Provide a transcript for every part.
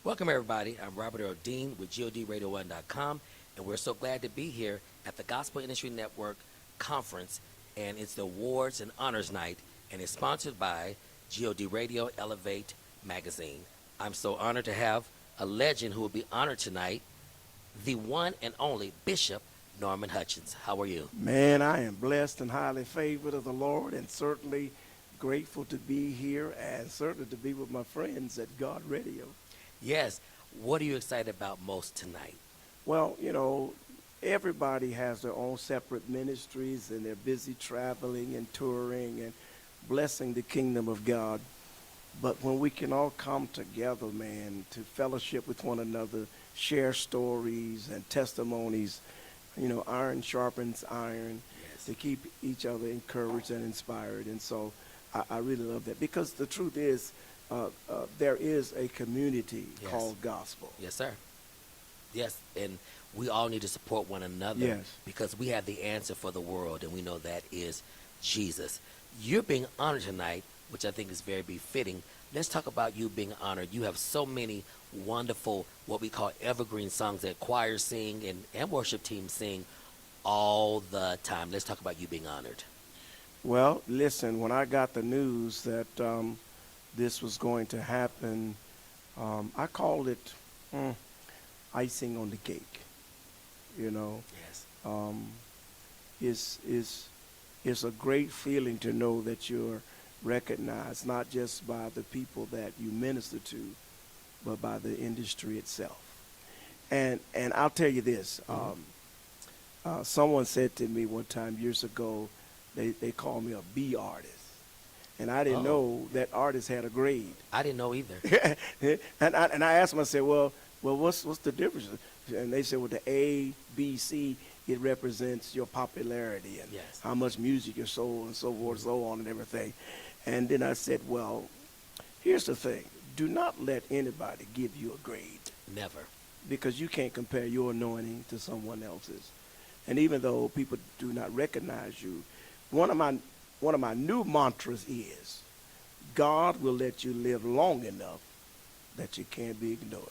Welcome, everybody. I'm Robert Earl Dean with GODRadio1.com, and we're so glad to be here at the Gospel Industry Network Conference, and it's the Awards and Honors Night, and it's sponsored by GOD Radio Elevate Magazine. I'm so honored to have a legend who will be honored tonight, the one and only Bishop Norman Hutchins. How are you? Man, I am blessed and highly favored of the Lord, and certainly grateful to be here, and certainly to be with my friends at God Radio. Yes. What are you excited about most tonight? Well, everybody has their own separate ministries, and they're busy traveling and touring and blessing the kingdom of God. But when we can all come together, man, to fellowship with one another, share stories and testimonies, iron sharpens iron, Yes. to keep each other encouraged and inspired. And so I really love that, because the truth is, there is a community Yes. called gospel. Yes, sir. Yes, and we all need to support one another, Yes. because we have the answer for the world, and we know that is Jesus. You're being honored tonight, which I think is very befitting. Let's talk about you being honored. You have so many wonderful, what we call evergreen songs that choirs sing and worship teams sing all the time. Let's talk about you being honored. Well, listen, when I got the news that this was going to happen, I called it icing on the cake. Yes. It's a great feeling to know that you're recognized not just by the people that you minister to, but by the industry itself. And I'll tell you this. Someone said to me one time years ago, they called me a B artist. And I didn't know that artists had a grade. I didn't know either. and I asked them, I said, well, what's the difference? And they said, well, the A, B, C, it represents your popularity and Yes. how much music you sold and so forth, so on and everything. And then I said, well, here's the thing. Do not let anybody give you a grade, Never. because you can't compare your anointing to someone else's. And even though people do not recognize you, one of my new mantras is, God will let you live long enough that you can't be ignored.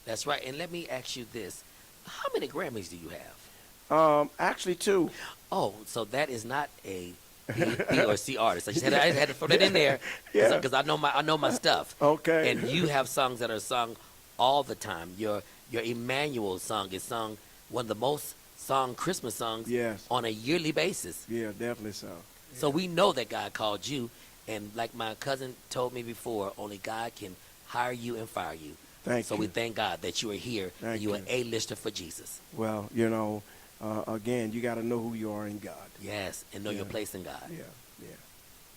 That's right. And let me ask you this. How many Grammys do you have? Actually, two. Oh, so that is not a B or C artist. I just had to throw that in there Yeah. because I know my stuff. Okay. And you have songs that are sung all the time. Your Emmanuel song is sung, one of the most sung Christmas songs Yes. on a yearly basis. Yeah, definitely so. So we know that God called you, and like my cousin told me before, only God can hire you and fire you. Thank So you. we thank God that you are here and Thank you're you. an A-lister for Jesus. Well, again, you got to know who you are in God. Yes, and know your Yeah. place in God. Yeah, yeah.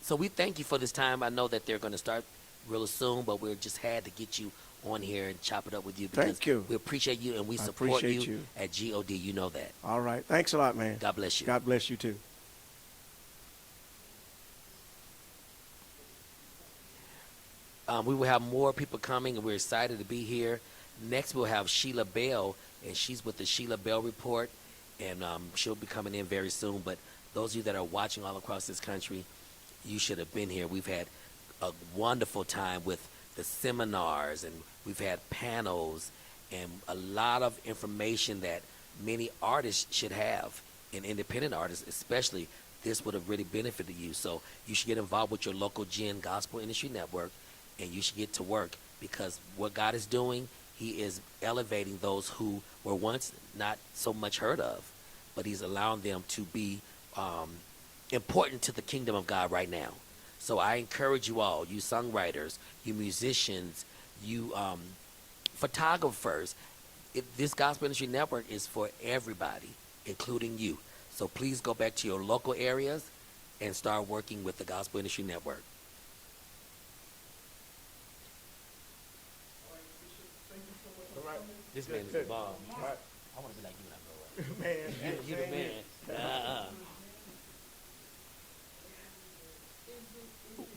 So we thank you for this time. I know that they're going to start real soon, but we just had to get you on here and chop it up with you because Thank you. we appreciate you and we I support appreciate you you. at GOD. You know that. All right. Thanks a lot, man. God bless you. God bless you, too. We will have more people coming, and we're excited to be here. Next, we'll have Sheila Bell, and she's with the Sheila Bell Report, and she'll be coming in very soon. But those of you that are watching all across this country, you should have been here. We've had a wonderful time with the seminars, and we've had panels, and a lot of information that many artists should have, and independent artists especially. This would have really benefited you. So you should get involved with your local GN Gospel Industry Network, and you should get to work, because what God is doing, he is elevating those who were once not so much heard of, but he's allowing them to be important to the kingdom of God right now. So I encourage you all, you songwriters, you musicians, you photographers, this Gospel Industry Network is for everybody, including you. So please go back to your local areas and start working with the Gospel Industry Network. This man is a bomb. I want to be like you when I grow up. Man, You the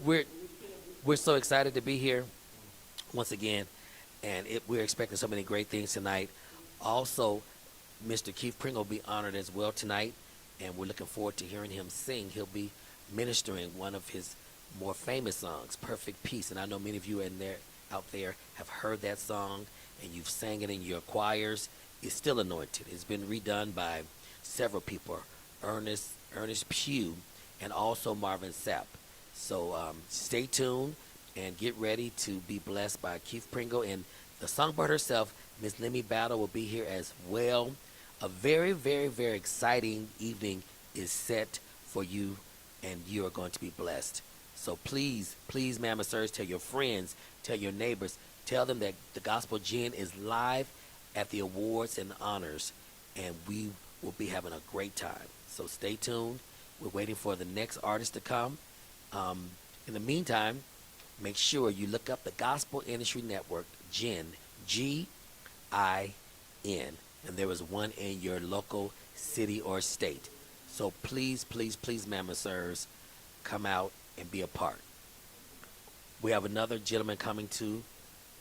man. We're so excited to be here once again, and we're expecting so many great things tonight. Also, Mr. Keith Pringle will be honored as well tonight, and we're looking forward to hearing him sing. He'll be ministering one of his more famous songs, Perfect Peace, and I know many of you out there have heard that song, and you've sang it in your choirs, is still anointed. It's been redone by several people, Ernest Pugh, and also Marvin Sapp. So stay tuned and get ready to be blessed by Keith Pringle and the songbird herself, Miss Lemmy Battle, will be here as well. A very, very, very exciting evening is set for you, and you are going to be blessed. So please, please, ma'am and sirs, tell your friends, tell your neighbors, tell them that the Gospel Gin is live at the awards and honors, and we will be having a great time. So stay tuned. We're waiting for the next artist to come. In the meantime, make sure you look up the Gospel Industry Network, GIN, GIN, and there is one in your local city or state. So please, please, please, ma'am and sirs, come out and be a part. We have another gentleman coming to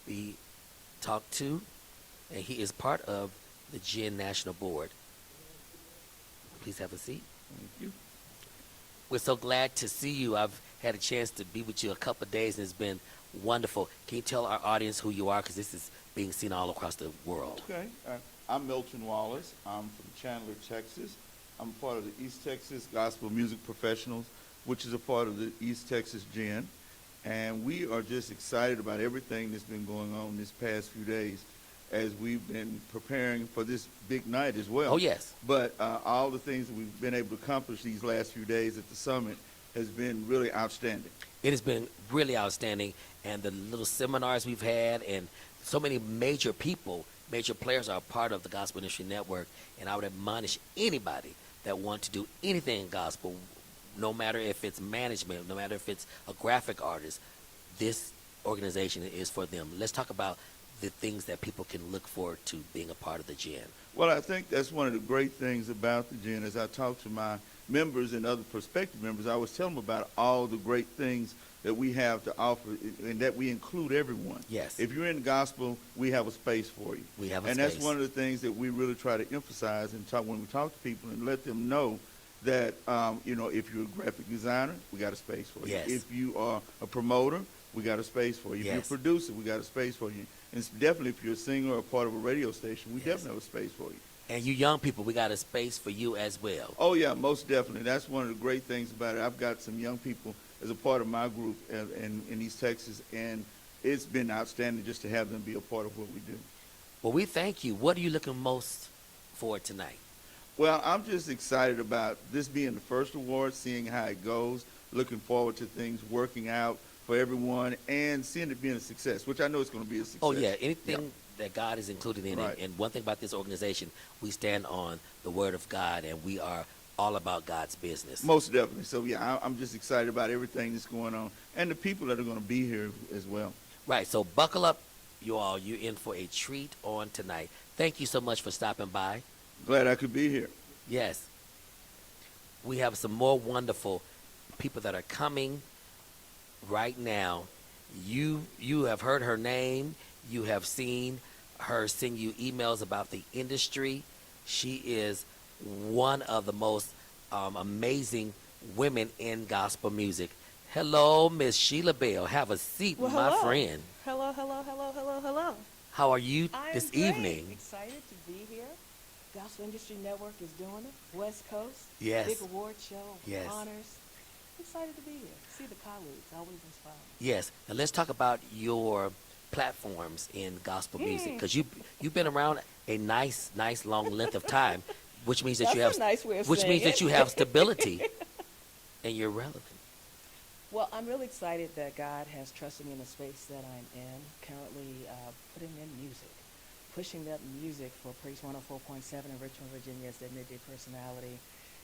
be talked to, and he is part of the GIN National Board. Please have a seat. Thank you. We're so glad to see you. I've had a chance to be with you a couple of days, and it's been wonderful. Can you tell our audience who you are, because this is being seen all across the world? Okay. I'm Milton Wallace. I'm from Chandler, Texas. I'm part of the East Texas Gospel Music Professionals, which is a part of the East Texas GIN. And we are just excited about everything that's been going on this past few days as we've been preparing for this big night as well. Oh, yes. But all the things that we've been able to accomplish these last few days at the summit has been really outstanding. It has been really outstanding, and the little seminars we've had, and so many major people, major players are a part of the Gospel Industry Network, and I would admonish anybody that wants to do anything in gospel, no matter if it's management, no matter if it's a graphic artist, this organization is for them. Let's talk about the things that people can look forward to being a part of the GIN. Well, I think that's one of the great things about the GIN. As I talk to my members and other prospective members, I always tell them about all the great things that we have to offer, and that we include everyone. Yes. If you're in the gospel, we have a space for you. We have a and space. that's one of the things that we really try to emphasize and talk when we talk to people, and let them know that if you're a graphic designer, we got a space for you. Yes. If you are a promoter, we got a space for you. If you're a Yes. producer, we got a space for you. And definitely, if you're a singer or part of a radio station, we Yes. definitely have a space for you. And you young people, we got a space for you as well. Oh, yeah, most definitely. That's one of the great things about it. I've got some young people as a part of my group in East Texas, and it's been outstanding just to have them be a part of what we do. Well, we thank you. What are you looking most for tonight? Well, I'm just excited about this being the first award, seeing how it goes, looking forward to things working out for everyone, and seeing it being a success, which I know it's going to be a success. Oh, yeah, anything that God is included in Right. it. And one thing about this organization, we stand on the Word of God, and we are all about God's business. Most definitely. So, yeah, I'm just excited about everything that's going on and the people that are going to be here as well. Right, so buckle up, you all. You're in for a treat on tonight. Thank you so much for stopping by. Glad I could be here. Yes. We have some more wonderful people that are coming right now. You have heard her name. You have seen her send you emails about the industry. She is one of the most amazing women in gospel music. Hello, Miss Sheila Bell. Have a seat, Well, my hello. friend. Hello, hello, hello, hello, hello. How are you I'm this great. evening? Excited to be here. Gospel Industry Network is doing it. West Coast. Yes. Big award show. Yes. Honors. Excited to be here. See the colleagues. Always inspiring. Yes. Now let's talk about your platforms in gospel music, because you've been around a nice long length of time, which means that That's you have a nice way of which saying means that it. you have stability and you're relevant. Well, I'm really excited that God has trusted me in the space that I'm in. Currently putting in music, pushing that music for Praise 104.7 in Richmond, Virginia as their midday personality,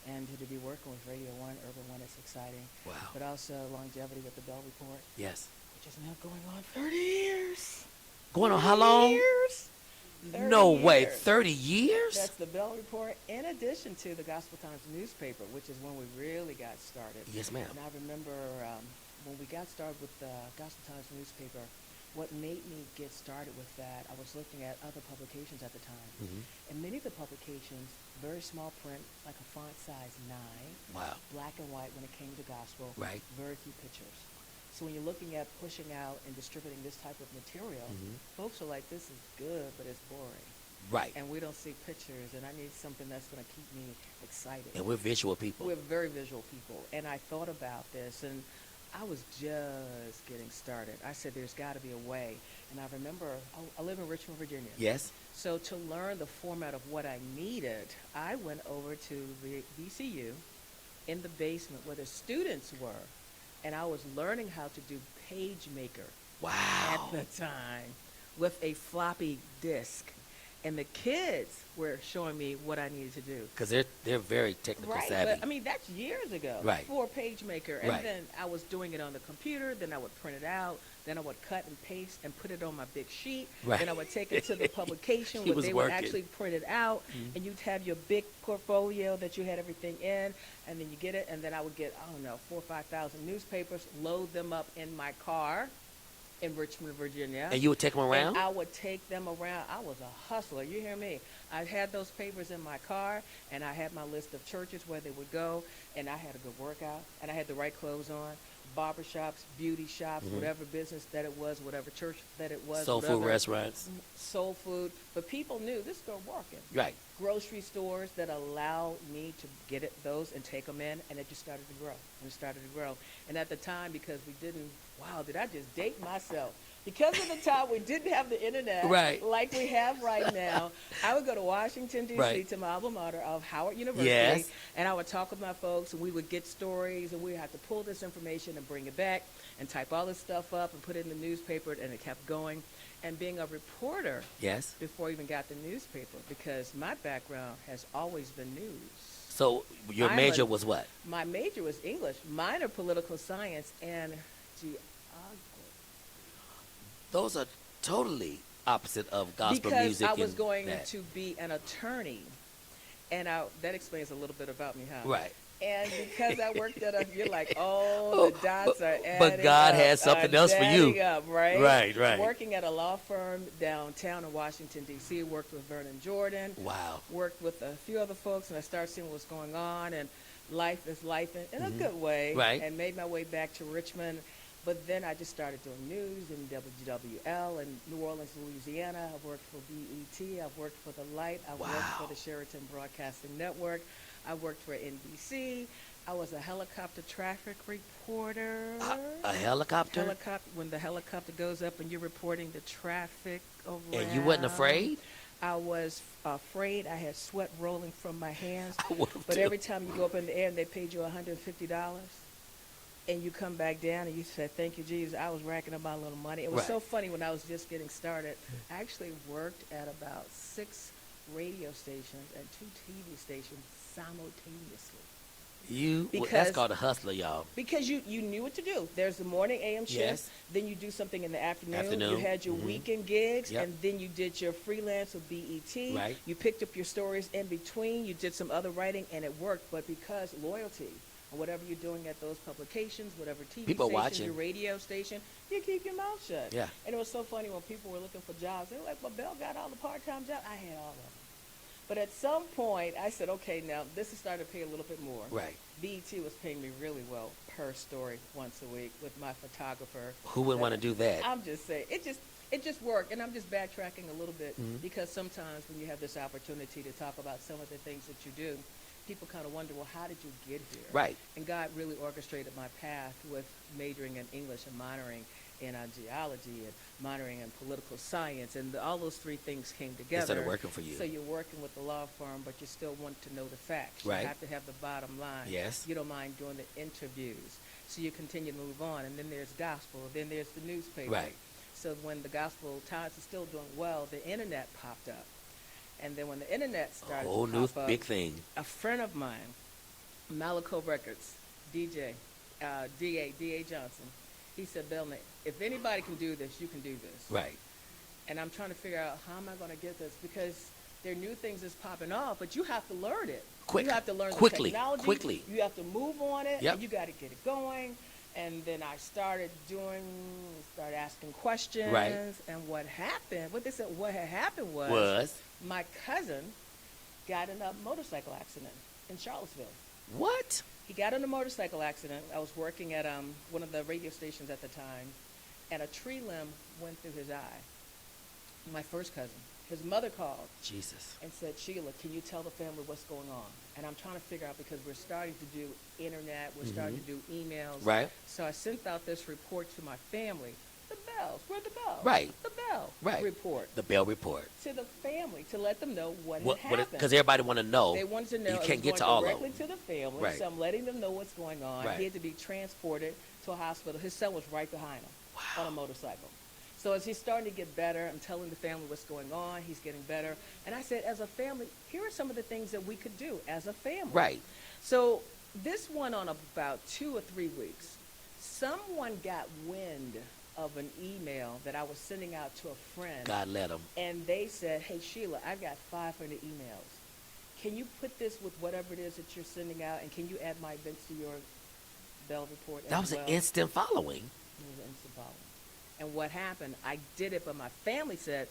and to be working with Radio 1, Urban 1 is exciting. Wow. But also longevity with the Bell Report, Yes. which is now going on 30 years. Going on how long? Years. 30 No way. years. 30 years? That's the Bell Report, in addition to the Gospel Times newspaper, which is when we really got started. Yes, ma'am. And I remember when we got started with the Gospel Times newspaper, what made me get started with that, I was looking at other publications at the time. Mhm. And many of the publications, very small print, like a font size 9, Wow. black and white when it came to gospel, Right. very few pictures. So when you're looking at pushing out and distributing this type of material, folks are like, this is good, but it's boring. Right. And we don't see pictures, and I need something that's going to keep me excited. And we're visual people. We're very visual people. And I thought about this, and I was just getting started. I said, there's got to be a way. And I remember, I live in Richmond, Virginia. Yes. So to learn the format of what I needed, I went over to the VCU in the basement where the students were, and I was learning how to do PageMaker Wow. at the time with a floppy disk. And the kids were showing me what I needed to do. Because they're very technical Right, savvy. but I mean, that's years ago. Right. For PageMaker. And Right. then I was doing it on the computer, then I would print it out, then I would cut and paste and put it on my big sheet. Right. Then I would take it to the publication He where was they working. would actually print it out, and you'd have your big portfolio that you had everything in, and then you get it, and then I would get, I don't know, 4,000 or 5,000 newspapers, load them up in my car in Richmond, Virginia. And you would take them around? And I would take them around. I was a hustler. You hear me? I had those papers in my car, and I had my list of churches where they would go, and I had a good workout, and I had the right clothes on. Barber shops, beauty shops, whatever business that it was, whatever church that it was. Soul food whatever- restaurants. Soul food. But people knew this girl working. Right. Grocery stores that allowed me to get it, those and take them in, and it just started to grow. And it started to grow. And at the time, because we didn't, wow, did I just date myself? Because of the time we didn't have the internet Right. like we have right now, I would go to Washington, D.C. Right. to my alma mater of Howard University, Yes. and I would talk with my folks, and we would get stories, and we had to pull this information and bring it back and type all this stuff up and put it in the newspaper, and it kept going. And being a reporter Yes. before I even got the newspaper, because my background has always been news. So your I'm major a- was what? My major was English, minor political science, and geography. Those are totally opposite of gospel Because music. I was and going that. to be an attorney, and that explains a little bit about me, huh? Right. And because I worked at you're like, oh, the dots are adding But God up, had something else for adding you. up, right? Right, right. Working at a law firm downtown in Washington, D.C., worked with Vernon Jordan. Wow. Worked with a few other folks, and I started seeing what's going on, and life is life in a good way. Mm-hmm. Right. And made my way back to Richmond. But then I just started doing news in WWL in New Orleans, Louisiana. I've worked for BET. I've worked for The Light. I've worked Wow. for the Sheraton Broadcasting Network. I worked for NBC. I was a helicopter traffic reporter. A helicopter? When the helicopter goes up and you're reporting the traffic around. And you wasn't afraid? I was afraid. I had sweat rolling from my hands. I would've But too. every time you go up in the air and they paid you $150, and you come back down and you said, thank you, Jesus, I was racking up my little money. It was Right. so funny when I was just getting started. I actually worked at about 6 radio stations and 2 TV stations simultaneously. That's Because- called a hustler, y'all. Because you knew what to do. There's the morning AM shift, Yes. then you do something in the afternoon. Afternoon, You had your mhm. weekend gigs, Yep. and then you did your freelance with BET. Right. You picked up your stories in between. You did some other writing, and it worked. But because loyalty, or whatever you're doing at those publications, whatever TV People station, watching. your radio station, you keep your mouth shut. Yeah. And it was so funny when people were looking for jobs. They were like, well, Belle got all the part-time jobs. I had all of them. But at some point, I said, okay, now this is starting to pay a little bit more. Right. BET was paying me really well per story once a week with my photographer. Who would want to do that? I'm just saying, it just worked. And I'm just backtracking a little bit Mhm. because sometimes when you have this opportunity to talk about some of the things that you do, people kind of wonder, well, how did you get here? Right. And God really orchestrated my path with majoring in English and minoring in geology and minoring in political science. And all those 3 things came together. started working for you. So you're working with the law firm, but you still want to know the facts. Right. You have to have the bottom line. Yes. You don't mind doing the interviews. So you continue to move on. And then there's gospel. Then there's the newspaper. Right. So when the Gospel Times is still doing well, the internet popped up. And then when the internet A started whole to new pop up, big thing. a friend of mine, Malaco Records, DJ, D.A. Johnson, he said, Belna, if anybody can do this, you can do this. Right. And I'm trying to figure out how am I going to get this because there are new things that's popping off, but you have to learn it. Quick. You have to learn Quickly. the technology. Quickly. You have to move on it. Yep. And you got to get it going. And then I started asking questions. Right. And what had happened was my cousin got in a motorcycle accident in Charlottesville. What? He got in a motorcycle accident. I was working at one of the radio stations at the time, and a tree limb went through his eye. My first cousin. His mother called Jesus. and said, Sheila, can you tell the family what's going on? And I'm trying to figure out because we're starting to do internet, we're starting to do emails. Right. So I sent out this report to my family. The bells, where are the bells? Right. The bell Right. report The Bell Report. to the family to let them know what had happened. Because everybody want to know. They wanted to know. You it can't was get to going all of directly them. to the family, Right. so I'm letting them know what's going on. Right. He had to be transported to a hospital. His son was right behind him Wow. on a motorcycle. So as he's starting to get better, I'm telling the family what's going on. He's getting better. And I said, as a family, here are some of the things that we could do as a family. Right. So this went on about 2 or 3 weeks. Someone got wind of an email that I was sending out to a friend. God let them. And they said, hey, Sheila, I've got 500 emails. Can you put this with whatever it is that you're sending out, and can you add my events to your Bell Report That as was well? an instant following. It was an instant following. And what happened, I did it, but my family said,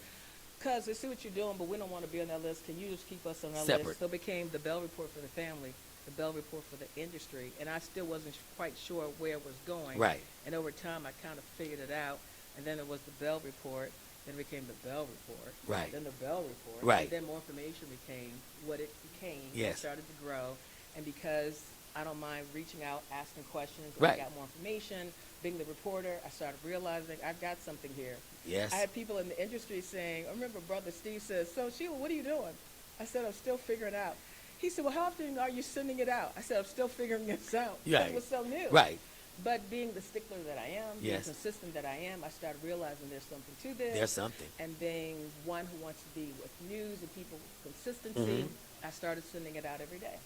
cuz I see what you're doing, but we don't want to be on that list. Can you just keep us on that Separate. list? So it became the Bell Report for the family, the Bell Report for the industry. And I still wasn't quite sure where it was going. Right. And over time, I kind of figured it out. And then it was the Bell Report. Then it became the Bell Report. Right. Then the Bell Report. Right. And then more information became what it became. Yes. It started to grow. And because I don't mind reaching out, asking questions, Right. I got more information. Being the reporter, I started realizing I've got something here. Yes. I had people in the industry saying, I remember Brother Steve says, so Sheila, what are you doing? I said, I'm still figuring it out. He said, well, how often are you sending it out? I said, I'm still figuring this out. Right. It was so new. Right. But being the stickler that I am, being Yes. consistent that I am, I started realizing there's something to this. There's something. And being one who wants to be with news and people consistency, I started sending it out every day.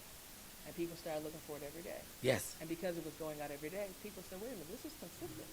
And people started looking for it every day. Yes. And because it was going out every day, people said, wait a minute, this is consistent.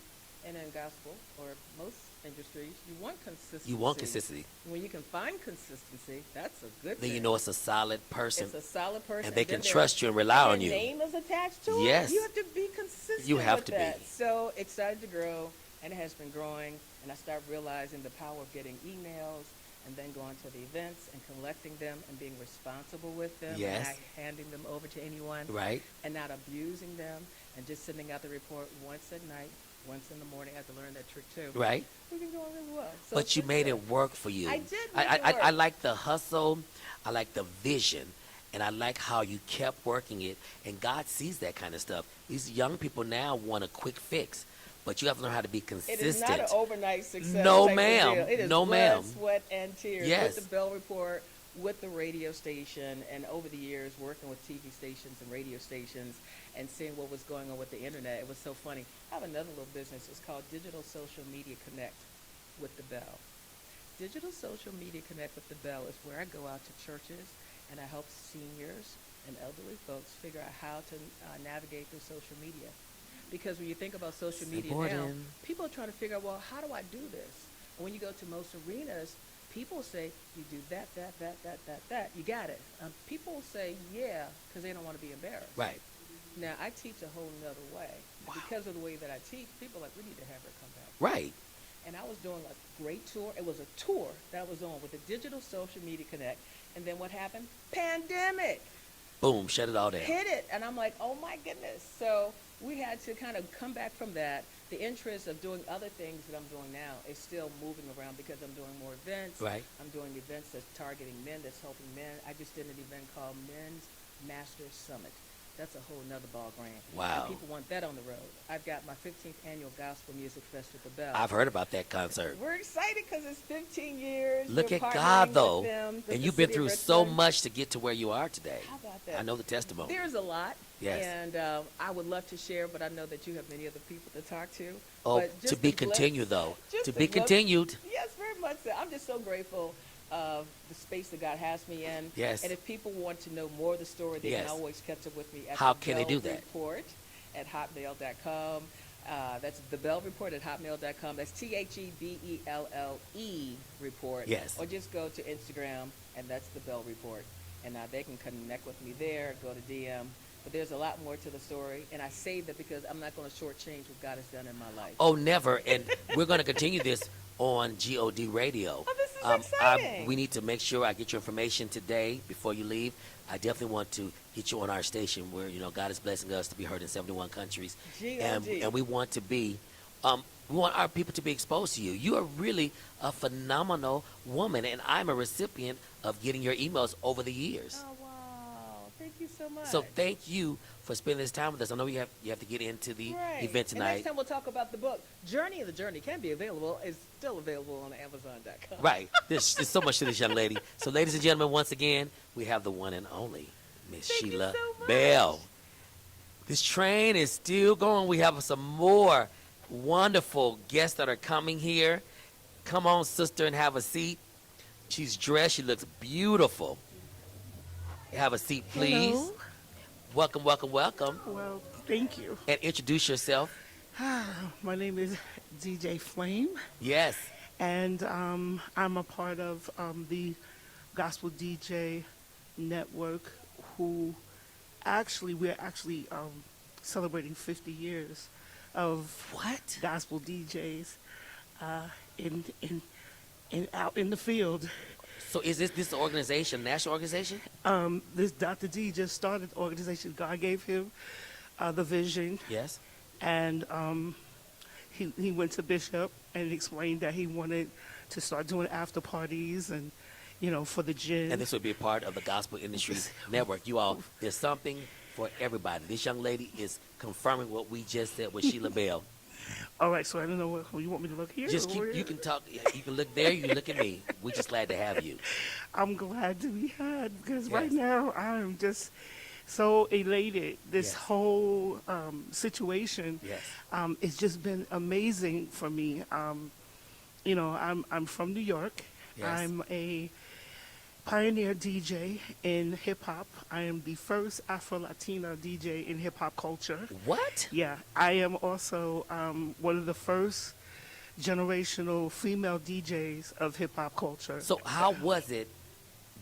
And in gospel, or most industries, you want consistency. You want consistency. When you can find consistency, that's a good Then thing. you know it's a solid person. It's a solid person. and they then can trust you and rely on you. Your name is attached to it. Yes. You have to be consistent You have with to that. be. So it started to grow, and it has been growing. And I started realizing the power of getting emails and then going to the events and collecting them and being responsible with them. Yes. And not handing them over to anyone. Right. And not abusing them and just sending out the report once at night, once in the morning. I had to learn that trick too. Right. We've been doing really well. So But you it's made good. it work for you. I did I, make it I work. like the hustle. I like the vision. And I like how you kept working it. And God sees that kind of stuff. These young people now want a quick fix. But you have to learn how to be It consistent. is not an overnight success. No, type of ma'am. deal. It is No, blood, ma'am. sweat, and tears. Yes. With the Bell Report, with the radio station, and over the years working with TV stations and radio stations and seeing what was going on with the internet. It was so funny. I have another little business. It's called Digital Social Media Connect with the Bell. Digital Social Media Connect with the Bell is where I go out to churches and I help seniors and elderly folks figure out how to navigate through social media. Because when you think about social It's media now, important. people are trying to figure out, well, how do I do this? And when you go to most arenas, people say, you do that. You got it. People say, yeah, because they don't want to be embarrassed. Right. Now, I teach a whole nother way. Wow. Because of the way that I teach, people are like, we need to have her come back. Right. And I was doing a great tour. It was a tour that was on with the Digital Social Media Connect. And then what happened? Pandemic. Boom. Shut it all down. Hit it. And I'm like, oh my goodness. So we had to kind of come back from that. The interest of doing other things that I'm doing now is still moving around because I'm doing more events. Right. I'm doing events that's targeting men, that's helping men. I just did an event called Men's Master Summit. That's a whole nother ball grant. Wow. And people want that on the road. I've got my 15th annual Gospel Music Fest at the Bell. I've heard about that concert. We're excited because it's 15 years. Look We're at partnering God, with though. them, with And the you've been city of through so Richmond. much to get to where you are today. How about that? I know the testimony. There's a lot. Yes. And I would love to share, but I know that you have many other people to talk to. Oh, But to just be a glimpse- continued, though. just To a be glimpse- continued. Yes, very much so. I'm just so grateful of the space that God has me in. Yes. And if people want to know more of the story, they Yes. can always catch up with me at How the can they do Bell that? Report at hotmail.com. That's the Bell Report at hotmail.com. That's THEBELLE report. Yes. Or just go to Instagram, and that's the Bell Report. And they can connect with me there, go to DM. But there's a lot more to the story, and I say that because I'm not going to shortchange what God has done in my life. Oh, never. And we're going to continue this on GOD Radio. Oh, this is exciting. We need to make sure I get your information today before you leave. I definitely want to get you on our station where, God is blessing us to be heard in 71 countries. G-O-G. And we want to be, we want our people to be exposed to you. You are really a phenomenal woman, and I'm a recipient of getting your emails over the years. Oh, wow. Thank you so much. So thank you for spending this time with us. I know you have to get into the Right. event And next tonight. time we'll talk about the book. Journey of the Journey can be available. It's still available on Amazon.com. Right. There's so much to this young lady. So, ladies and gentlemen, once again, we have the one and only Miss Thank you Sheila so much. Bell. This train is still going. We have some more wonderful guests that are coming here. Come on, sister, and have a seat. She's dressed. She looks beautiful. Have a seat, please. Hello. Welcome, welcome, welcome. Well, thank you. And introduce yourself. My name is DJ Flame, Yes. and I'm a part of the Gospel DJ Network, who we're actually celebrating 50 years of What? gospel DJs in out in the field. So is this organization, national organization? This Dr. D just started the organization. God gave him the vision, Yes. and he went to Bishop and explained that he wanted to start doing after parties and for the gin. And this would be a part of the Gospel Industry Network. You all, there's something for everybody. This young lady is confirming what we just said with Sheila Bell. All right, so I don't know what you want me to look here. Just or keep, where? you can talk, you can look there, you can look at me. We're just glad to have you. I'm glad to be had because Yes. right now I'm just so elated. This Yes. whole situation, Yes. it's just been amazing for me. I'm from New York. Yes. I'm a pioneer DJ in hip hop. I am the first Afro-Latina DJ in hip hop culture. What? Yeah, I am also one of the first generational female DJs of hip hop culture. So how was it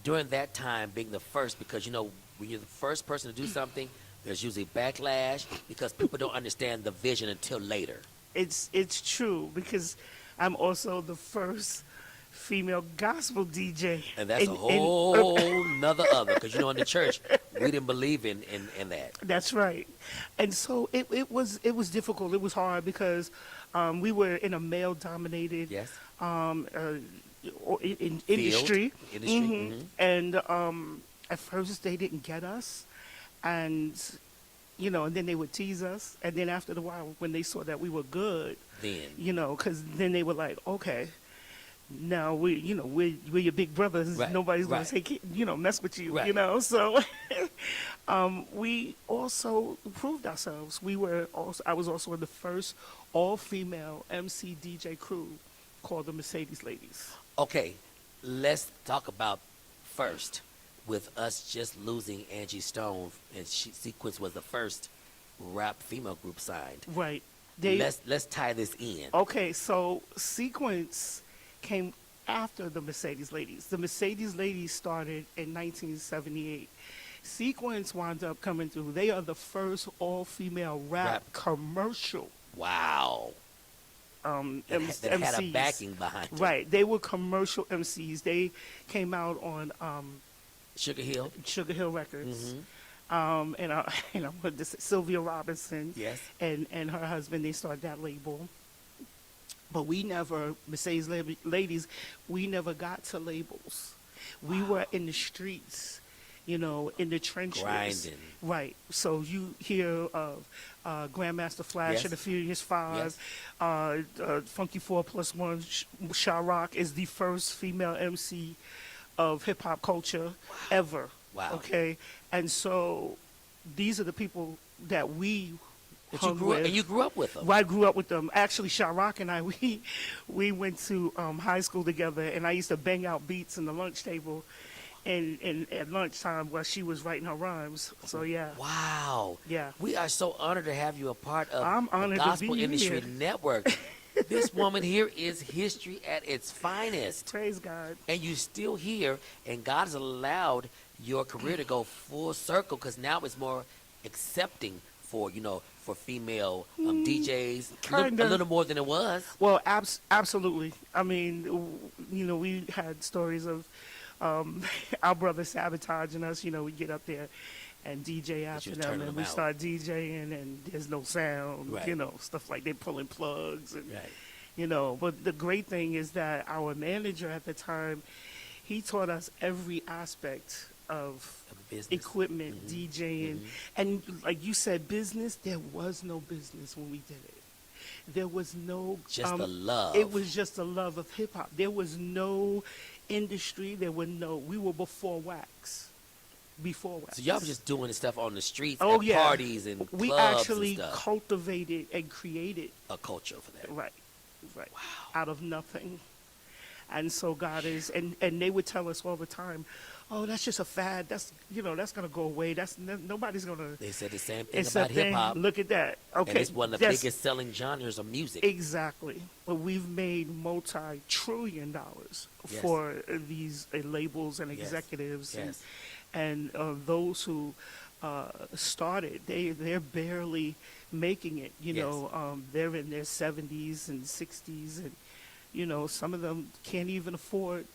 during that time being the first? Because, when you're the first person to do something, there's usually backlash because people don't understand the vision until later. It's true because I'm also the first female gospel DJ. And that's a in- whole nother other. Because, in the church, we didn't believe in that. That's right. And so it was difficult. It was hard because we were in a male dominated Yes. industry. Industry, mhm. And at first they didn't get us, and and then they would tease us, and then after a while when they saw that we were good, Then. because then they were like, okay, now we're your big brothers. Right, Nobody's right. gonna take mess with you. Right. So we also proved ourselves. I was also in the first all-female MC DJ crew called the Mercedes Ladies. Okay, let's talk about first with us just losing Angie Stone, and Sequence was the first rap female group signed. Right. Let's tie this in. Okay, so Sequence came after the Mercedes Ladies. The Mercedes Ladies started in 1978. Sequence wound up coming through. They are the first all-female rap commercial Wow. That had a MCs. backing behind it. Right. They were commercial MCs. They came out on Sugar Hill. Sugar Hill Records. Mhm. And I'm going to say Sylvia Robinson Yes. and her husband, they started that label. But we never, Mercedes Ladies, we never got to labels. We were in the streets, in the trenches. Grinding. Right. So you hear of Grandmaster Flash Yes. and the Furious Five, Funky 4+1, Sha Rock is the first female MC of hip hop culture ever. Wow. Okay. And so these are the people that we That you hung grew up, with. and you grew up with them. Well, I grew up with them. Actually, Sha Rock and I, we went to high school together, and I used to bang out beats in the lunch table, and at lunchtime while she was writing her rhymes. So yeah, Wow. Yeah. We are so honored to have you a part of I'm the honored to Gospel be Industry here. Network. This woman here is history at its finest. praise God. And you still here, and God has allowed your career to go full circle because now it's more accepting for for female DJs? A Kinda. little more than it was. Well, absolutely. I mean, we had stories of our brother sabotaging us. We get up there and DJ after was them, turning and them we out. start DJing, and there's no sound. Right. Stuff like they're pulling plugs, and Right. But the great thing is that our manager at the time, he taught us every aspect of Of the business. equipment, DJing, and like you said, business. There was no business when we did it. There was no Just the love. It was just the love of hip hop. There was no industry. We were before wax. Before wax. So y'all was just doing the stuff on the streets Oh at yeah. parties and We clubs actually and stuff. cultivated and created A culture for that. right, out of nothing. And so God is, and they would tell us all the time, "Oh, that's just a fad. That's that's gonna go away. Nobody's gonna." They said the same thing It's about a thing. hip hop, Look at that. Okay, and it's one of the that's- biggest selling genres of music. Exactly. But we've made multi-trillion dollars Yes. for these labels and Yes. executives Yes. and those who started. They're barely making it. They're in their 70s and 60s, and some of them can't even afford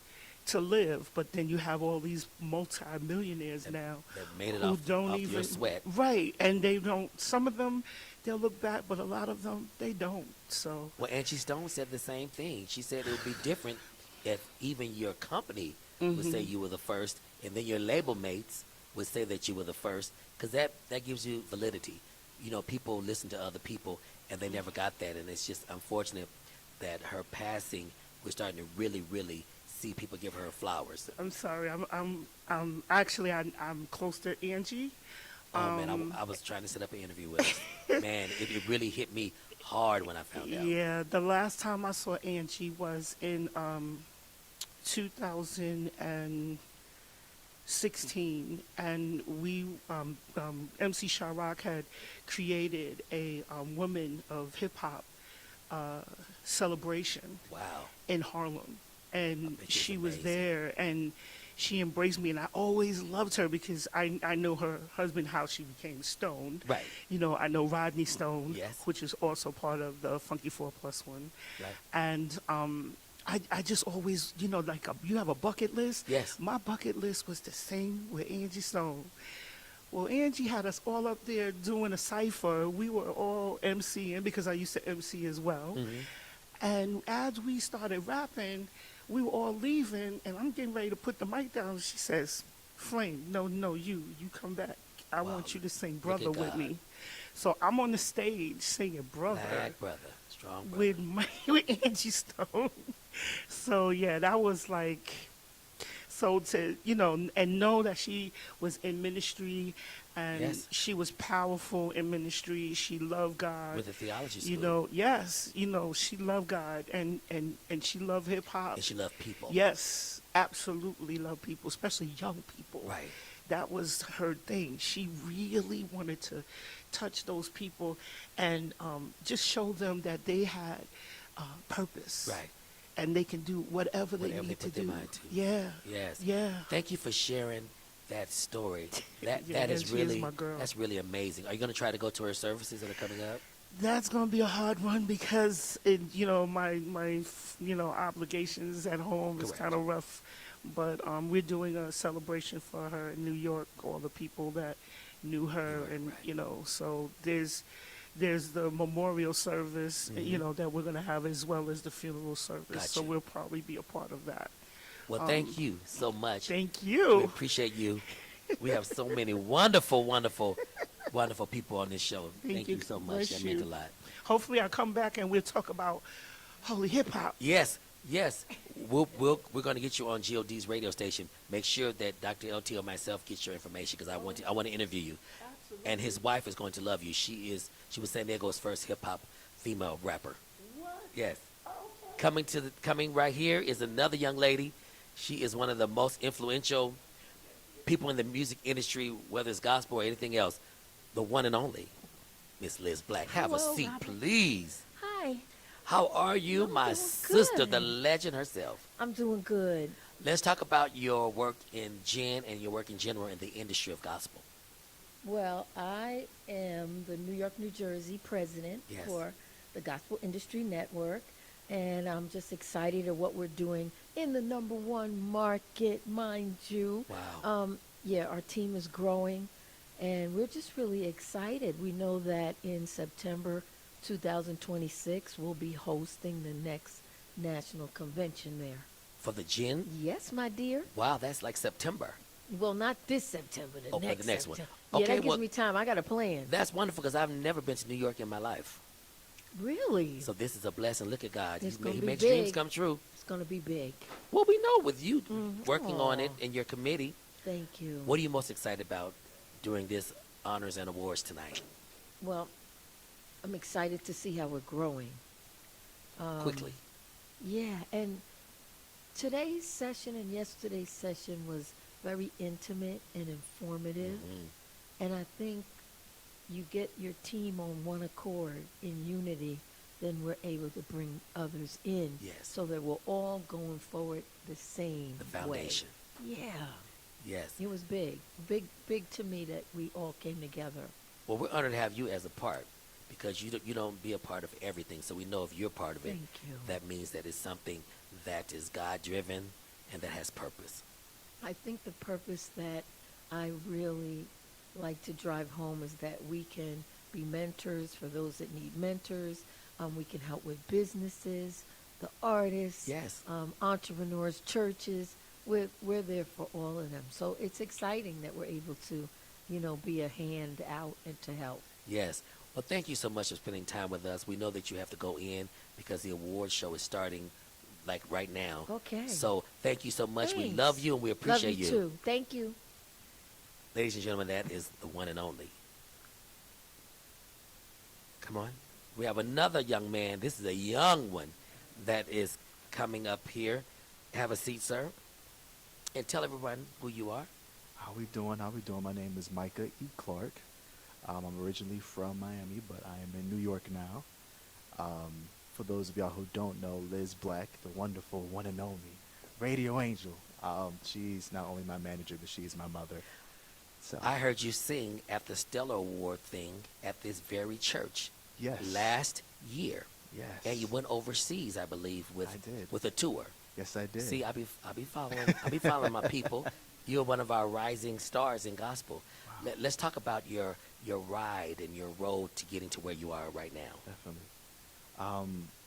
to live. But then you have all these multi-millionaires now That made it who off, don't off even your sweat. right, and they don't. Some of them they'll look back, but a lot of them they don't. So Well, Angie Stone said the same thing. She said it would be different if even your company would say you were the first, and then your label mates would say that you were the first, because that gives you validity. People listen to other people, and they never got that, and it's just unfortunate that her passing, we're starting to really, really see people give her flowers. I'm sorry. I'm actually I'm close to Angie. Oh man, I was trying to set up an interview with her. Man, it really hit me hard when I found out. Yeah, the last time I saw Angie was in 2016, and we MC Sharrock had created a Women of Hip Hop celebration Wow. in Harlem, and bet she's she was amazing. there, and she embraced me, and I always loved her because I know her husband, how she became stoned. Right. I know Rodney Stone, Yes. which is also part of the Funky 4+1. Right. And I just always, like you have a bucket list. Yes. My bucket list was the same with Angie Stone. Well, Angie had us all up there doing a cipher. We were all MCing because I used to MC as well. And as we started rapping, we were all leaving, and I'm getting ready to put the mic down. She says, "Flame, no, you come back. I Wow. want you to sing Look at Brother with God. me." So I'm on the stage singing Brother Black brother, strong brother. with Angie Stone. So yeah, that was like, so to and know that she was in ministry, and Yes. she was powerful in ministry. She loved God. With the theology school. Yes, she loved God, and she loved hip hop. And she loved people. Yes, absolutely loved people, especially young people. Right. That was her thing. She really wanted to touch those people and just show them that they had purpose. Right. And they can do whatever they Whatever they need to put their do. mind to. Yeah. Yes. Yeah. Thank you for sharing that story. That Yeah, is she is really my girl. that's really amazing. Are you going to try to go to her services that are coming up? That's gonna be a hard one because my obligations at home is Correct. kind of rough, but we're doing a celebration for her in New York. All the people that knew her, Right, and right. so there's the memorial service, that we're gonna have as well as the funeral service. So Gotcha. we'll probably be a part of that. Well, thank you so much. Thank We you. appreciate you. We have so many wonderful, wonderful, wonderful people on this show. Thank you you. so much. Bless That meant a you. lot. Hopefully, I'll come back and we'll talk about holy hip hop. Yes, yes. We're going to get you on GOD's radio station. Make sure that Dr. LT or myself gets your information because I want to interview you. And his wife is going to love you. She was San Diego's first hip hop female rapper. What? Yes. Coming right here is another young lady. She is one of the most influential people in the music industry, whether it's gospel or anything else. The one and only Miss Liz Black. Have a Hello, seat, Robert. please. Hi, How are you, I'm my doing sister, the good. legend herself? I'm doing good. Let's talk about your work in Gen and your work in general in the industry of gospel. Well, I am the New York, New Jersey president Yes. for the Gospel Industry Network, and I'm just excited at what we're doing in the #1 market, mind you. Wow. Yeah, our team is growing, and we're just really excited. We know that in September 2026, we'll be hosting the next national convention there. For the gin? Yes, my dear. Wow, that's like September. Well, not this September, the Oh, for next the next one. September. Okay, Yeah, that gives well- me time. I got a plan. That's wonderful because I've never been to New York in my life. Really? So this is a blessing. Look at God. It's He, gonna he be makes dreams big. come true. It's going to be big. Well, we know with you Mhm. working on it Aw. in your committee. Thank you. What are you most excited about during this honors and awards tonight? Well, I'm excited to see how we're growing. Quickly. Yeah, and today's session and yesterday's session was very intimate and informative. Mhm. And I think you get your team on one accord in unity, then we're able to bring others in. Yes. So that we're all going forward the same The foundation. way. Yeah. Yes. It was big. Big to me that we all came together. Well, we're honored to have you as a part because you don't be a part of everything. So we know if you're part of it, Thank you. that means that it's something that is God-driven and that has purpose. I think the purpose that I really like to drive home is that we can be mentors for those that need mentors. We can help with businesses, the artists, Yes. entrepreneurs, churches. We're there for all of them. So it's exciting that we're able to, be a hand out and to help. Yes. Well, thank you so much for spending time with us. We know that you have to go in because the award show is starting like right now. Okay. So thank you so much. We Thanks. love you and we appreciate Love you too. Thank you. Ladies and gentlemen, that is the one and only. Come on. We have another young man. This is a young one that is coming up here. Have a seat, sir. And tell everyone who you are. How we doing? How we doing? My name is Micah E. Clark. I'm originally from Miami, but I am in New York now. For those of y'all who don't know, Liz Black, the wonderful one and only Radio Angel. She's not only my manager, but she's my mother. So I heard you sing at the Stellar Award thing at this very church yes, last year. yes, And you went overseas, I believe, with I did. with a tour. yes, I did. See, I be following my people. You're one of our rising stars in gospel. Wow. Let's talk about your ride and your road to getting to where you are right now. Definitely.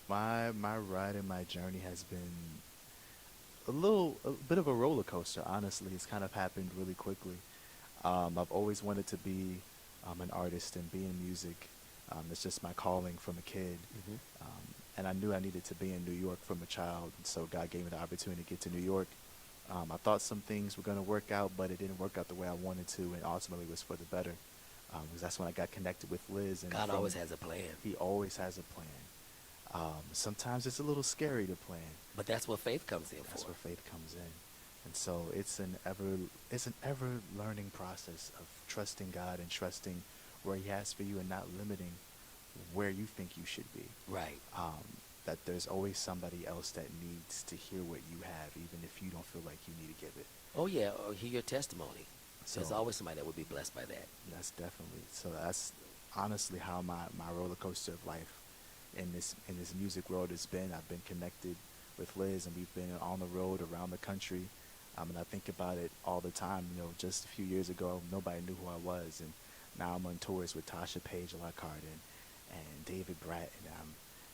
My ride and my journey has been a bit of a roller coaster. Honestly, it's kind of happened really quickly. I've always wanted to be an artist and be in music. It's just my calling from a kid. And I knew I needed to be in New York from a child. And so God gave me the opportunity to get to New York. I thought some things were going to work out, but it didn't work out the way I wanted to, and ultimately was for the better. Because that's when I got connected with Liz. And God from- always has a plan, He always has a plan. Sometimes it's a little scary to plan. but that's what faith comes in That's for. where faith comes in. And so it's an ever learning process of trusting God and trusting where He has for you and not limiting where you think you should be. Right. That there's always somebody else that needs to hear what you have, even if you don't feel like you need to give it. Oh yeah, or hear your testimony. There's So- always somebody that would be blessed by that. That's definitely so. That's honestly how my roller coaster of life in this music world has been. I've been connected with Liz, and we've been on the road around the country. And I think about it all the time. Just a few years ago, nobody knew who I was, and now I'm on tours with Tasha Page Lockhart and David Bratton,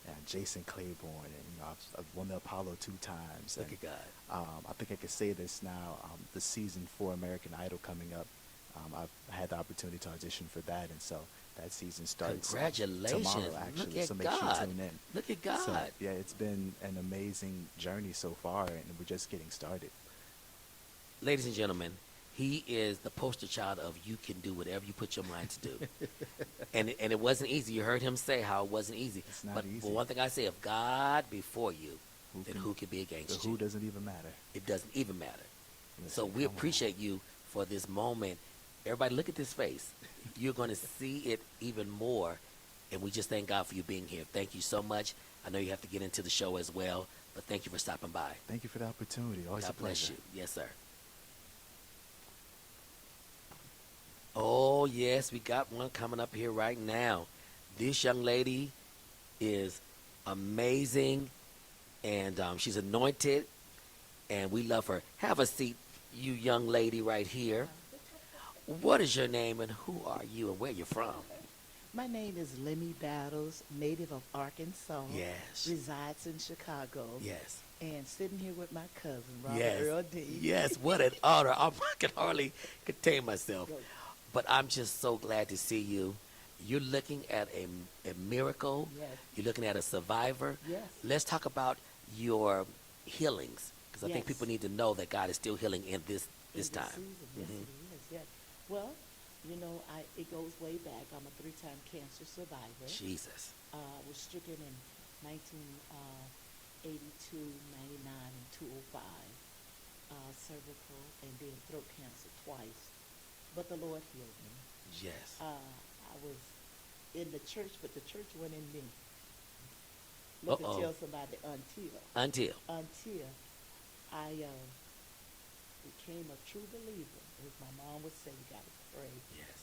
and Jason Claiborne, and I've won the Apollo 2 times. Look and, at God. I think I could say this now. The season 4 American Idol coming up. I've had the opportunity to audition for that, and so that season starts Congratulations. tomorrow. Actually, Look at so make God. sure you tune in. Look at God. So, yeah, it's been an amazing journey so far, and we're just getting started. Ladies and gentlemen, he is the poster child of you can do whatever you put your mind to do. and it wasn't easy. You heard him say how it wasn't easy. It's not but easy. one thing I say, if God before you, Who then can- who can be The against who you? doesn't even matter. It doesn't even matter. So Listen, we come on. appreciate you for this moment. Everybody look at this face. You're going to see it even more. And we just thank God for you being here. Thank you so much. I know you have to get into the show as well, but thank you for stopping by. Thank you for the opportunity. Always God a pleasure. bless you. Yes, sir. Oh, yes, we got one coming up here right now. This young lady is amazing, and she's anointed, and we love her. Have a seat, you young lady right here. What is your name, and who are you, and where you from? My name is Lemmy Battles, native of Arkansas. Yes. Resides in Chicago. Yes. And sitting here with my cousin, Robert Yes. Earl D. Yes, what an honor. I can hardly contain myself. But I'm just so glad to see you. You're looking at a miracle. Yes. You're looking at a survivor. Yes. Let's talk about your healings, because I think Yes. people need to know that God is still healing in this In time. Season. Yes, Mhm. it is. Yes. Well, you know, it goes way back. I'm a 3-time cancer survivor. Jesus. Was stricken in 1982, 99, and 205. Cervical and then throat cancer twice. But the Lord healed me. Yes. I was in the church, but the church went in me. Look and Uh-oh. tell somebody until Until. I became a true believer. As my mom would say, you gotta pray. Yes.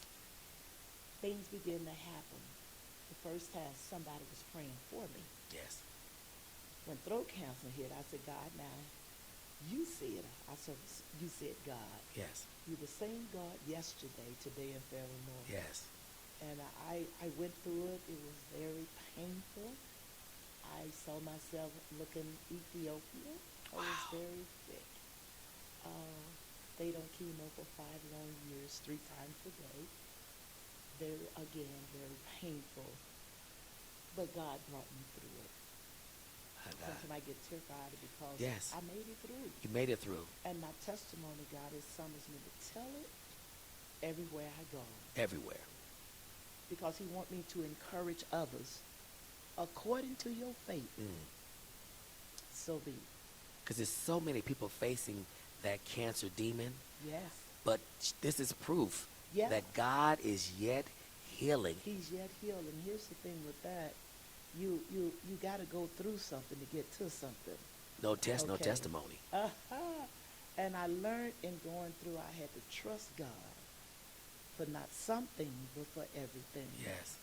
Things began to happen. The first time somebody was praying for me. Yes. When throat cancer hit, I said, God, now you said, I said, you said, God, Yes. you're the same God yesterday, today, and forevermore. Yes. And I went through it. It was very painful. I saw myself looking Ethiopia. I was Wow. very sick. Stayed on chemo for 5 long years, 3 times a day. Very painful. But God brought me through it. Sometimes I get teary-eyed because Yes. I made it through. You made it through And my testimony, God has summons me to tell it everywhere I go. everywhere. Because he wants me to encourage others according to your faith. So be it. Because there's so many people facing that cancer demon, Yes. but this is proof Yeah. that God is yet healing. He's yet healed. And here's the thing with that. You got to go through something to get to something. No test, no Okay. testimony. And I learned in going through, I had to trust God for not something, but for everything. Yes.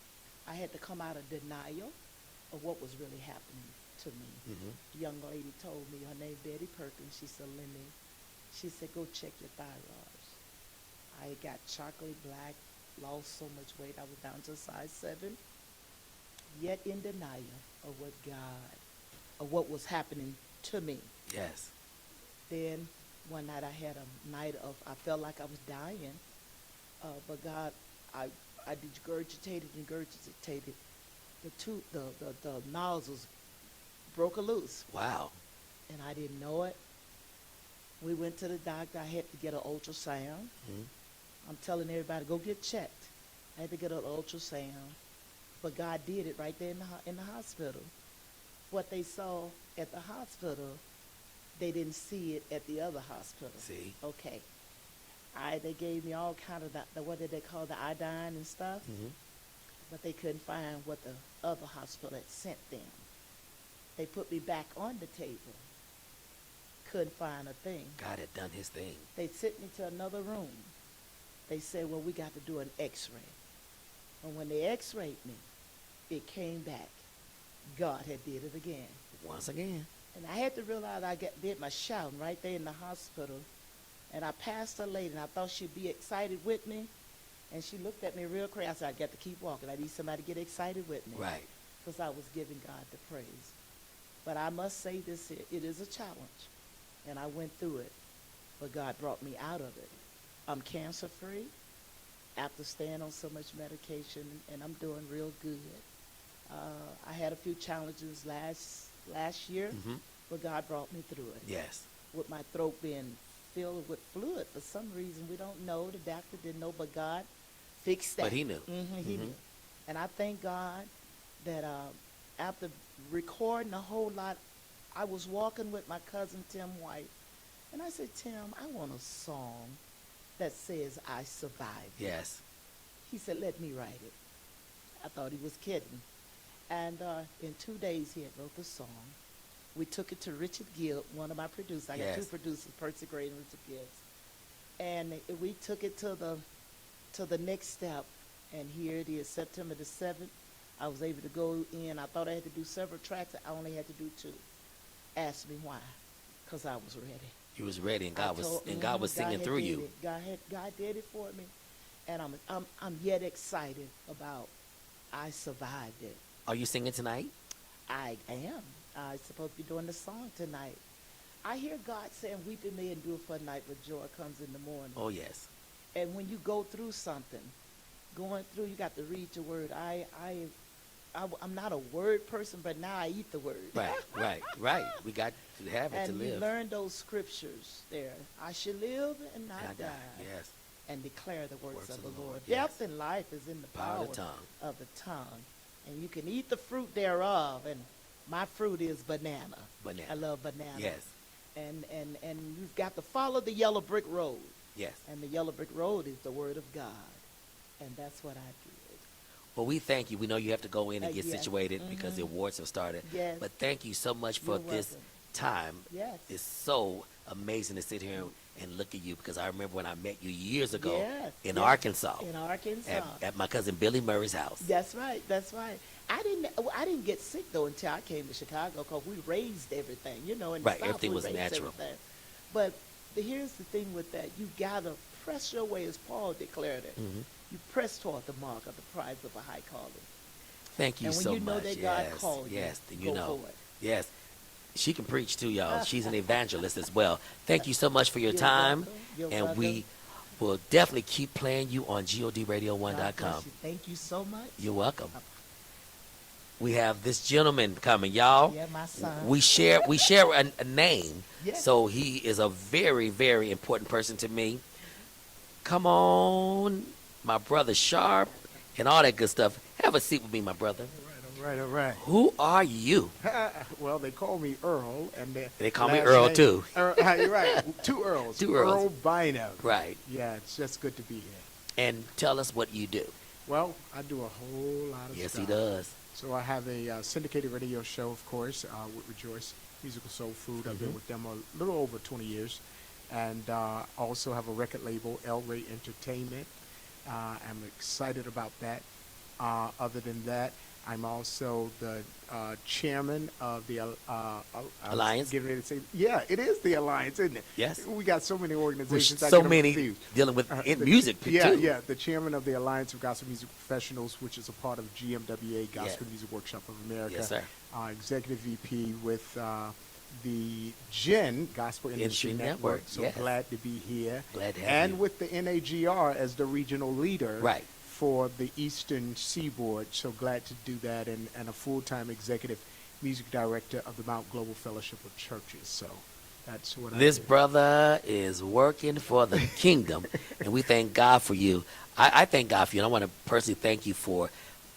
I had to come out of denial of what was really happening to me. Mhm. A young lady told me, her name Betty Perkins, she said, Lemmy, she said, go check your thyroids. I got chocolate black, lost so much weight, I was down to size 7, yet in denial of what was happening to me. Yes. Then one night I had a night of, I felt like I was dying, but God, I regurgitated. The nozzles broke loose, Wow. and I didn't know it. We went to the doctor. I had to get an ultrasound. Mhm. I'm telling everybody, go get checked. I had to get an ultrasound, but God did it right there in the hospital. What they saw at the hospital, they didn't see it at the other hospital. See? Okay. They gave me all kind of what did they call the iodine and stuff, Mhm. but they couldn't find what the other hospital had sent them. They put me back on the table. Couldn't find a thing. God had done his thing. They sent me to another room. They said, well, we got to do an x-ray. And when they x-rayed me, it came back. God had did it again. Once again. And I had to realize did my shouting right there in the hospital. And I passed a lady, and I thought she'd be excited with me. And she looked at me real crazy. I said, I got to keep walking. I need somebody to get excited with me. Right. Because I was giving God the praise. But I must say this here. It is a challenge. And I went through it. But God brought me out of it. I'm cancer-free after staying on so much medication, and I'm doing real good. I had a few challenges last year, Mhm. but God brought me through it. Yes. With my throat being filled with fluid for some reason, we don't know. The doctor didn't know, but God fixed that. But he knew. He knew. And I thank God that after recording a whole lot, I was walking with my cousin Tim White, and I said, Tim, I want a song that says I survived. Yes. He said, let me write it. I thought he was kidding. And in 2 days, he had wrote the song. We took it to Richard Gibb, one of my producers. I got Yes. 2 producers, Percy Gray and Richard Gibbs. And we took it to the to the next step. And here it is, September the 7th. I was able to go in. I thought I had to do several tracks. I only had to do 2. Ask me why. Because I was ready. You was ready, and I God was told- God was God singing had through did you. it. God did it for me. And I'm yet excited about I survived it. Are you singing tonight? I am. I'm supposed to be doing the song tonight. I hear God saying, weeping may endure for a night, but joy comes in the morning. Oh yes. And when you go through something, going through, you got to read your word. I'm not a word person, but now I eat the word. Right. We got to have it to And you live. learn those scriptures there. I shall live and not Not die. die. Yes. And declare the works of the Lord. Yes. Death and life is in the Power power of the tongue. of the tongue. And you can eat the fruit thereof. And my fruit is banana. Banana. I love banana. Yes. And you've got to follow the yellow brick road. Yes. And the yellow brick road is the word of God. And that's what I did. Well, we thank you. We know you have to go in and get yes. situated because the awards have started. Yes. But thank you so much for You're this welcome. time. Yes. It's so amazing to sit here and look at you because I remember when I met you years ago Yes, in yes. Arkansas In Arkansas. at my cousin Billy Murray's house. That's right. That's right. I didn't get sick though until I came to Chicago because we raised everything, you know. In the Right, South, everything we was raised natural. everything. But here's the thing with that: you gotta press your way, as Paul declared it. Mhm. You press toward the mark of the prize of a high calling. Thank you And when so you know much. that God yes, called you, yes, then you go know. for it. Yes. She can preach too, y'all. She's an evangelist as well. Thank you so much for your You're time. welcome. You're And we welcome. will definitely keep playing you on God bless GODradio1.com. you. Thank you so much. You're welcome. We have this gentleman coming, y'all. Yeah, my son. We share a name. Yes. So he is a very, very important person to me. Come on, my brother Sharp and all that good stuff. Have a seat with me, my brother. All right. Who are you? Well, they call me Earl, and They call me last Earl name- too. You're right. 2 Earls. Two Earls. Earl Bynum. Right. Yeah, it's just good to be here. And tell us what you do. Well, I do a whole lot of Yes, stuff. he does. So I have a syndicated radio show, of course, with Rejoice Musical Soul Food. I've been with them a little over 20 years. And also have a record label, El Rey Entertainment. I'm excited about that. Other than that, I'm also the chairman of the I was Alliance? Getting ready to say, yeah, it is the Alliance, isn't it? Yes. We got so many There's organizations. I so get 'em many confused. dealing with The- music too. Yeah, the chairman of the Alliance of Gospel Music Professionals, which is a part of GMWA, Gospel Yes. Music Workshop of America. Yes, sir. Executive VP with the GEN, Gospel Industry Industry Network. Network, So yes. glad to be here. Glad to have And you. with the NAGR as the regional leader Right. for the Eastern Seaboard. So glad to do that, and a full-time executive music director of the Mount Global Fellowship of Churches. So that's what This I do. brother is working for the kingdom, and we thank God for you. I thank God for you, and I want to personally thank you for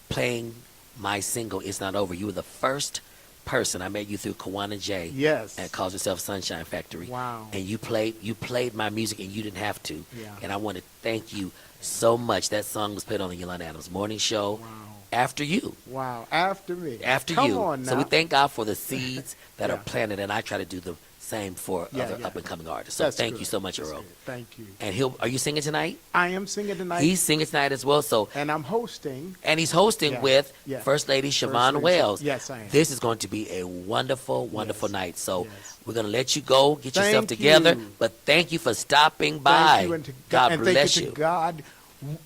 playing my single, It's Not Over. You were the first person. I met you through Kawana J. Yes. And Calls Yourself Sunshine Factory. Wow. And you played my music, and you didn't have to. Yeah. And I want to thank you so much. That song was played on the Yolanda Adams Morning Show. Wow. After you. Wow, after me. After Come you. on now. So we thank God for the seeds that are Yeah. planted, and I try to do the same for Yeah, other yeah. up and coming artists. So That's thank good. you so much, That's Earl. good. Thank you. And are you singing tonight? I am singing tonight. He's singing tonight as well. So and I'm hosting. and he's hosting Yeah, with yeah. First Lady First Siobhan Lady Wells. Yes, I am. This is going to be a wonderful, wonderful Yes. night. So Yes. we're going to let you go, get yourself Thank together. you. But thank you for stopping by. Thank you, and to God and bless thank you. to God,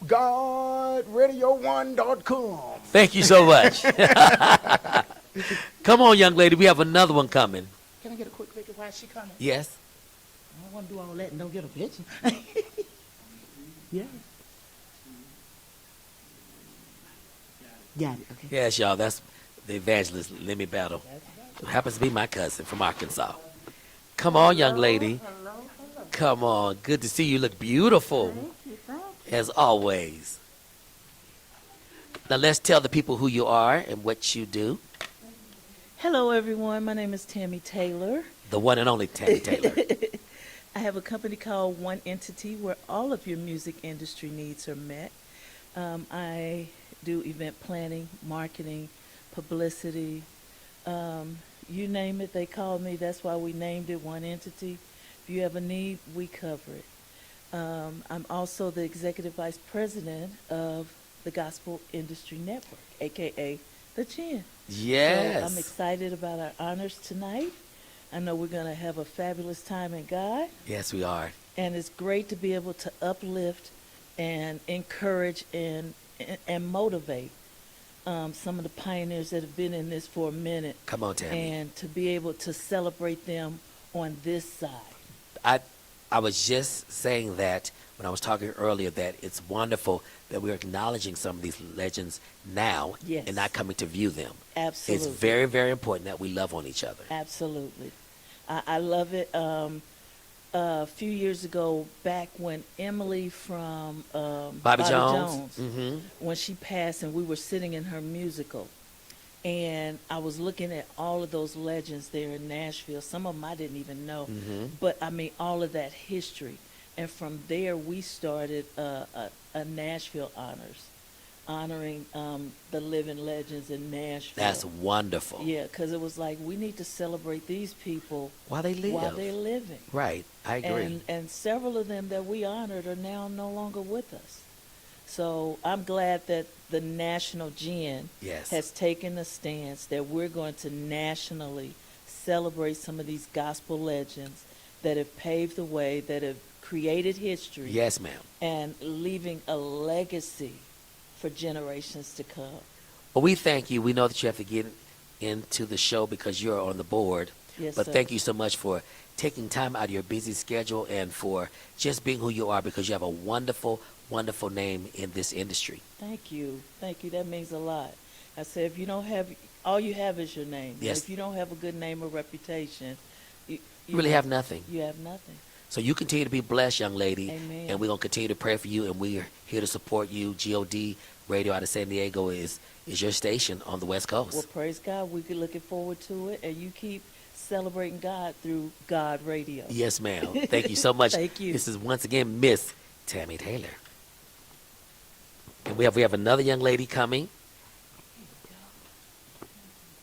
GodRadio1.com. Thank you so much. Come on, young lady. We have another one coming. Can I get a quick picture while she coming? Yes. I don't want to do all that and don't get a picture. Yeah. Got it. Okay. Yes, y'all. That's the evangelist, Lemmy Battle. Who happens to be my cousin from Arkansas. Come on, young lady. Come on. Good to see you. Look beautiful. As always. Now let's tell the people who you are and what you do. Hello, everyone. My name is Tammy Taylor. The one and only Tammy Taylor. I have a company called One Entity where all of your music industry needs are met. I do event planning, marketing, publicity. You name it, they call me. That's why we named it One Entity. If you have a need, we cover it. I'm also the executive vice president of the Gospel Industry Network, aka the GIN. Yes. So I'm excited about our honors tonight. I know we're going to have a fabulous time in God, Yes, we are. and it's great to be able to uplift and encourage and motivate some of the pioneers that have been in this for a minute, Come on, Tammy. and to be able to celebrate them on this side. I was just saying that when I was talking earlier that it's wonderful that we're acknowledging some of these legends now Yes. and not coming to view them. Absolutely. It's very, very important that we love on each other. Absolutely. I love it. A few years ago, back when Emily from Bobby Jones. when she passed and we were sitting in her musical, and I was looking at all of those legends there in Nashville. Some of them I didn't even know, but I mean, all of that history. And from there, we started a Nashville honors, honoring the living legends in Nashville. That's wonderful. Yeah, because it was like, we need to celebrate these people While they live. while they're living. Right. I agree. And several of them that we honored are now no longer with us. So I'm glad that the National GIN Yes. has taken a stance that we're going to nationally celebrate some of these gospel legends that have paved the way, that have created history, Yes, ma'am. and leaving a legacy for generations to come. Well, we thank you. We know that you have to get into the show because you're on the board. Yes, But sir. thank you so much for taking time out of your busy schedule and for just being who you are, because you have a wonderful, wonderful name in this industry. Thank you. Thank you. That means a lot. I said, if you don't have, all you have is your name. And Yes. if you don't have a good name or reputation, you really have nothing. You have nothing. So you continue to be blessed, young lady. Amen. And we're going to continue to pray for you, and we're here to support you. GOD Radio out of San Diego is your station on the West Coast. Well, praise God. We're looking forward to it. And you keep celebrating God through God Radio. Yes, ma'am. Thank you so much. Thank you. This is once again Miss Tammy Taylor. And we have another young lady coming.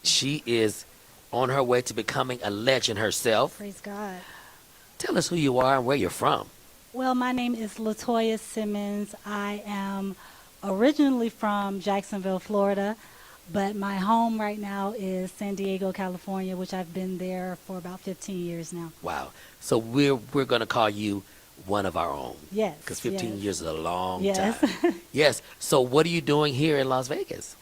She is on her way to becoming a legend herself. Praise God. Tell us who you are and where you're from. Well, my name is Latoya Simmons. I am originally from Jacksonville, Florida, but my home right now is San Diego, California, which I've been there for about 15 years now. Wow. So we're going to call you one of our own. Yes. Because 15 yes. years is a long Yes. time. Yes. So what are you doing here in Las Vegas?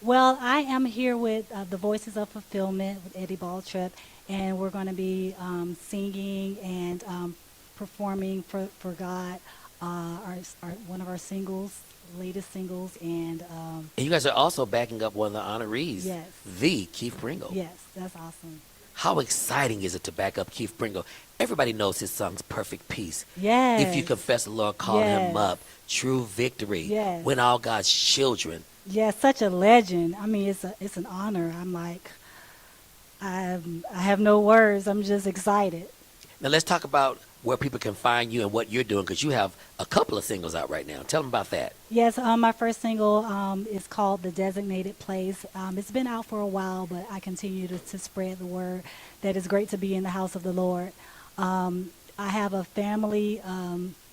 Well, I am here with the Voices of Fulfillment with Eddie Balltrip, and we're going to be singing and performing for God, our one of our singles, latest singles, and And you guys are also backing up one of the honorees, Yes. the Keith Pringle. yes, that's awesome. How exciting is it to back up Keith Pringle? Everybody knows his song's Perfect Peace. Yes. If you confess the Lord, call him Yes. up. True victory. Yes. When all God's children. Yeah, such a legend. I mean, it's an honor. I'm like, I have no words. I'm just excited. Now let's talk about where people can find you and what you're doing, because you have a couple of singles out right now. Tell them about that. Yes, my first single is called The Designated Place. It's been out for a while, but I continue to spread the word that it's great to be in the house of the Lord. I have a family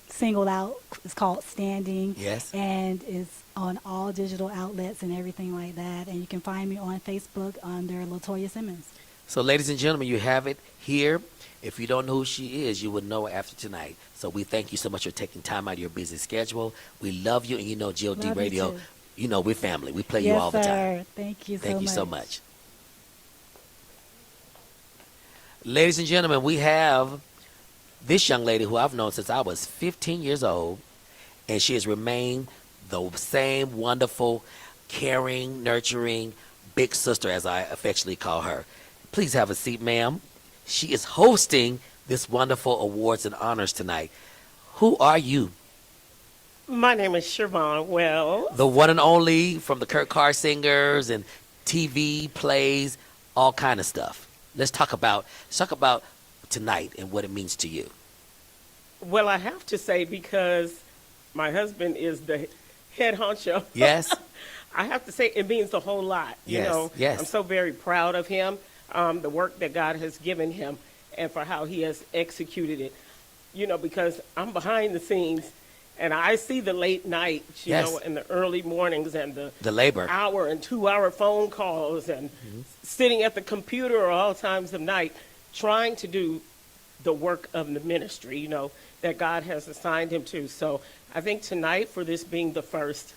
single out. It's called Standing. Yes. And it's on all digital outlets and everything like that. And you can find me on Facebook under Latoya Simmons. So ladies and gentlemen, you have it here. If you don't know who she is, you will know after tonight. So we thank you so much for taking time out of your busy schedule. We love you, and you know GOD Love you Radio, too. you know we're family. We play you Yes, all the time. sir. Thank you Thank so you much. so much. Ladies and gentlemen, we have this young lady who I've known since I was 15 years old, and she has remained the same wonderful, caring, nurturing big sister, as I affectionately call her. Please have a seat, ma'am. She is hosting this wonderful awards and honors tonight. Who are you? My name is Siobhan Wells. The one and only from the Kurt Carr Singers and TV plays, all kind of stuff. Let's talk about tonight and what it means to you. Well, I have to say, because my husband is the head honcho. Yes. I have to say it means a whole lot. Yes, You know, yes. I'm so very proud of him, the work that God has given him, and for how he has executed it. because I'm behind the scenes and I see the late nights, Yes. and the early mornings and The labor. hour and 2 hour phone calls and sitting at the computer all times of night trying to do the work of the ministry, that God has assigned him to. So I think tonight, for this being the first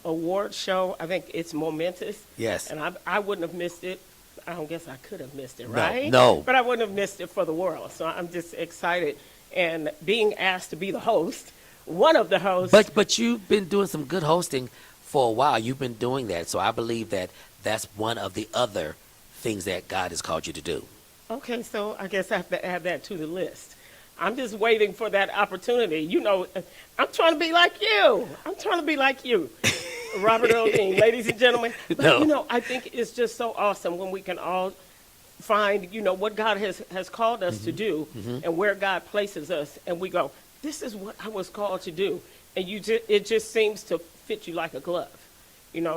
award show, I think it's momentous. Yes. And I wouldn't have missed it. I don't guess I could have missed it, No, right? no. But I wouldn't have missed it for the world. So I'm just excited. And being asked to be the host, one of the hosts. But you've been doing some good hosting for a while. You've been doing that. So I believe that that's one of the other things that God has called you to do. Okay, so I guess I have to add that to the list. I'm just waiting for that opportunity. I'm trying to be like you. I'm trying to be like you, Robert Earl Dean, ladies and gentlemen. But, No. I think it's just so awesome when we can all find, what God has called us to do and where God places us. And we go, this is what I was called to do. And it just seems to fit you like a glove.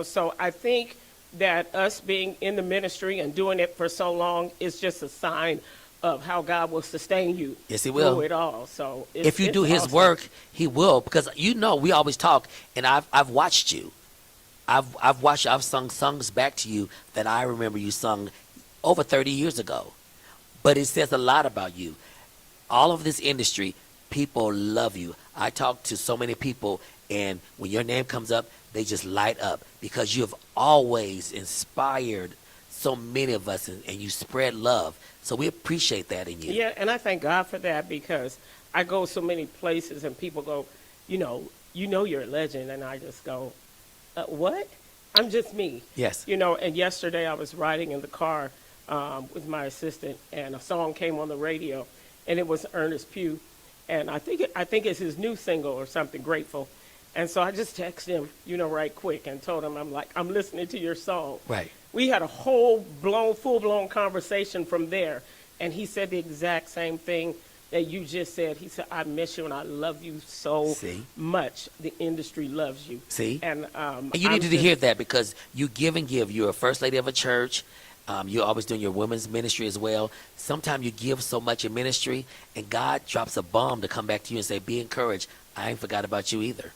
So I think that us being in the ministry and doing it for so long is just a sign of how God will sustain you. Yes, he will. Through it all. So If you it's do his awesome. work, he will. Because we always talk, and I've watched you. I've sung songs back to you that I remember you sung over 30 years ago. But it says a lot about you. All of this industry, people love you. I talk to so many people, and when your name comes up, they just light up because you have always inspired so many of us, and you spread love. So we appreciate that in you. Yeah, and I thank God for that because I go so many places and people go, you're a legend. And I just go, what? I'm just me. Yes. And yesterday I was riding in the car with my assistant and a song came on the radio and it was Ernest Pugh. And I think it's his new single or something, Grateful. And so I just texted him, right quick and told him, I'm listening to your song. Right. We had a full-blown conversation from there. And he said the exact same thing that you just said. He said, I miss you and I love you so See? much. The industry loves you. See? And And you needed to hear that because you give and give. You're a first lady of a church. You're always doing your women's ministry as well. Sometimes you give so much in ministry, and God drops a bomb to come back to you and say, be encouraged. I ain't forgot about you either.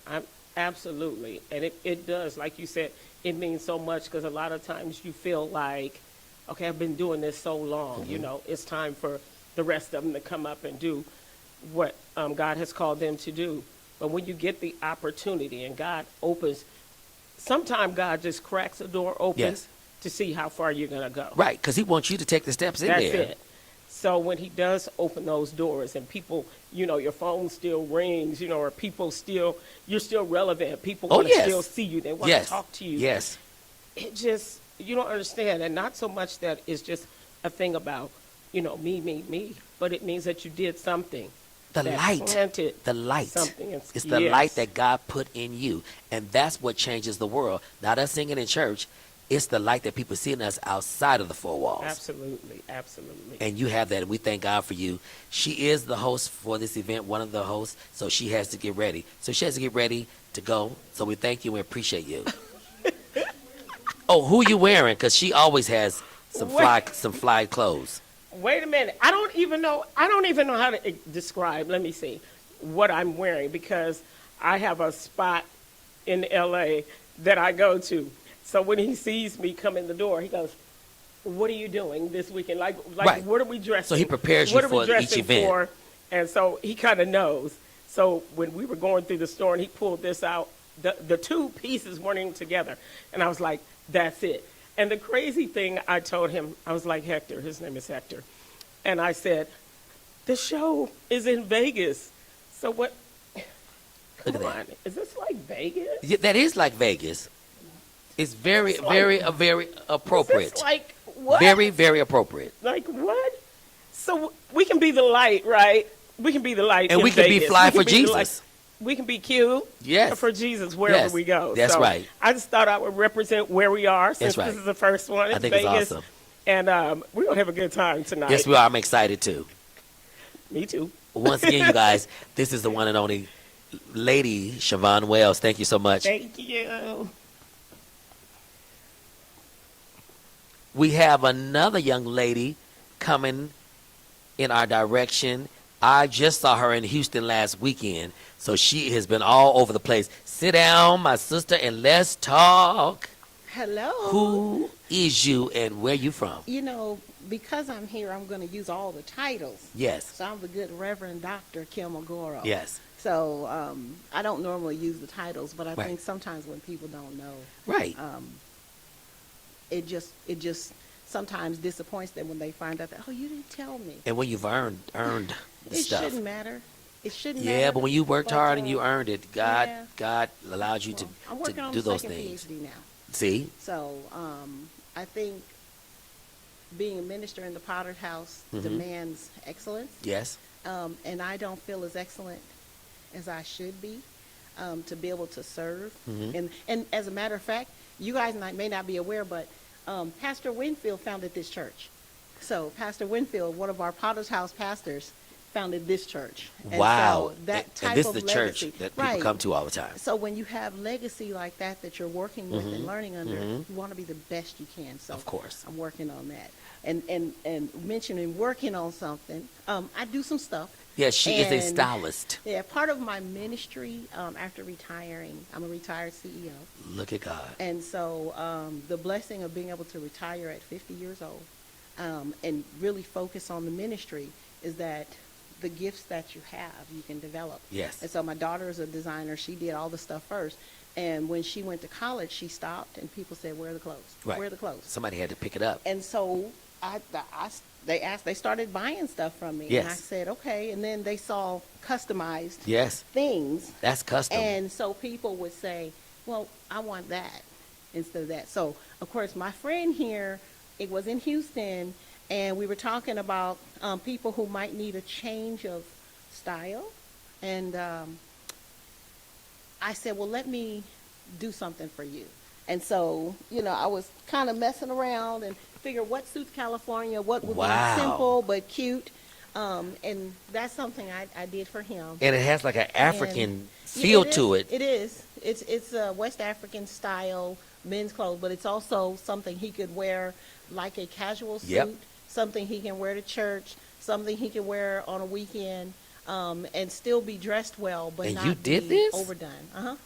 Absolutely. And it does. Like you said, it means so much because a lot of times you feel like, okay, I've been doing this so long. It's time for the rest of them to come up and do what God has called them to do. But when you get the opportunity and God opens, sometimes God just cracks a door open Yes. to see how far you're going to go. Right, because he wants you to take the steps in That's there. it. So when he does open those doors and people, your phone still rings, or you're still relevant. People Oh, want to yes. still see you. They want Yes. to talk to you. Yes. It just, you don't understand. And not so much that it's just a thing about, me, but it means that you did something. The that light. planted The light. something. It's the Yes. light that God put in you. And that's what changes the world. Not us singing in church. It's the light that people see in us outside of the four walls. Absolutely, absolutely. And you have that, and we thank God for you. She is the host for this event, one of the hosts, so she has to get ready. So she has to get ready to go. So we thank you and we appreciate you. Oh, who you wearing? Because she always has some fly clothes. Wait a minute. I don't even know how to describe, let me see, what I'm wearing because I have a spot in LA that I go to. So when he sees me come in the door, he goes, what are you doing this weekend? Like Right. what are we dressing? So he prepares you What are for we each dressing event. for? And so he kind of knows. So when we were going through the store and he pulled this out, the two pieces weren't even together. And I was like, that's it. And the crazy thing I told him, I was like, Hector, his name is Hector. And I said, the show is in Vegas. So what? Look Come at on. Is this like Vegas? Yeah, that is like Vegas. It's very, It's like- very appropriate. Is this like what? Very, very appropriate. Like what? So we can be the light, right? We can be the light. And in we can be Vegas. fly We can for be the light. Jesus. We can be cute. Yes. For Jesus wherever Yes. we go. That's So right. I just thought I would represent where we are since right. this is the first one. It's I think it's Vegas. awesome. And we're going to have a good time tonight. Yes, we are. I'm excited too. Me too. Once again, you guys, this is the one and only Lady Siobhan Wells. Thank you so much. Thank you. We have another young lady coming in our direction. I just saw her in Houston last weekend, so she has been all over the place. Sit down, my sister, and let's talk. Hello. Who is you and where you from? You know, because I'm here, I'm going to use all the titles. Yes. So I'm the good Reverend Dr. Kim Agoro. Yes. So I don't normally use the titles, but I Right. think sometimes when people don't know, Right. it just sometimes disappoints them when they find out that, oh, you didn't tell me. And when you've earned the It stuff. shouldn't matter. It shouldn't matter. Yeah, but when you worked But, hard and you earned it, God yeah. God allowed you well, I'm working to on do the those second things. PhD now. See? So I think being a minister in the Potter's House Mhm. demands excellence. Yes. And I don't feel as excellent as I should be to be able to serve. Mhm. And as a matter of fact, you guys may not be aware, but Pastor Winfield founded this church. So Pastor Winfield, one of our Potter's House pastors, founded this church. And Wow. so that And type this of is the church legacy- that people right. come to all the time. So when you have legacy like that you're working with Mhm. and learning under, Mhm. you want to be the best you can. So Of course. I'm working on that. And mentioning working on something, I do some stuff. Yeah, she is a And, stylist. Yeah, part of my ministry after retiring, I'm a retired CEO. Look at God. And so the blessing of being able to retire at 50 years old and really focus on the ministry is that the gifts that you have, you can develop. Yes. And so my daughter is a designer. She did all the stuff first. And when she went to college, she stopped and people said, where are the clothes? Right. Where are the clothes? Somebody had to pick it up. And so they started buying stuff from me. Yes. And I said, okay. And then they saw customized Yes. things. That's custom. And so people would say, well, I want that instead of that. So, of course, my friend here, it was in Houston, and we were talking about people who might need a change of style. And I said, well, let me do something for you. And so, I was kind of messing around and figured what suits California, what would Wow. be simple but cute. And that's something I did for him. And it has like an African And- feel Yeah, to it. It is. It's a West African style men's clothes, but it's also something he could wear like a casual suit, Yep. something he can wear to church, something he can wear on a weekend, and still be dressed well, but And not you did be this? overdone.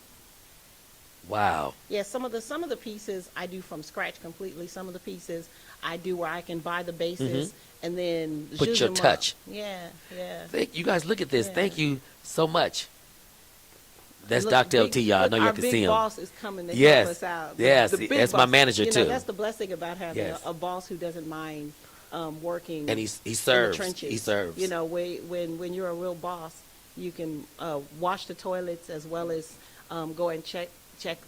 Wow. Yeah, some of the pieces I do from scratch completely. Some of the pieces I do where I can buy the bases and then Put zhuzh your them up. touch. Yeah, yeah. You guys look at this. Yeah. Thank you so much. That's Look, Dr. big- LT, y'all. I look, know you have to our see big him. boss is coming to Yes. help us out. Yes, big that's my boss. manager, too. That's the blessing about having Yes. a boss who doesn't mind working. And he in serves. the trenches. He serves. When you're a real boss, you can wash the toilets as well as go and check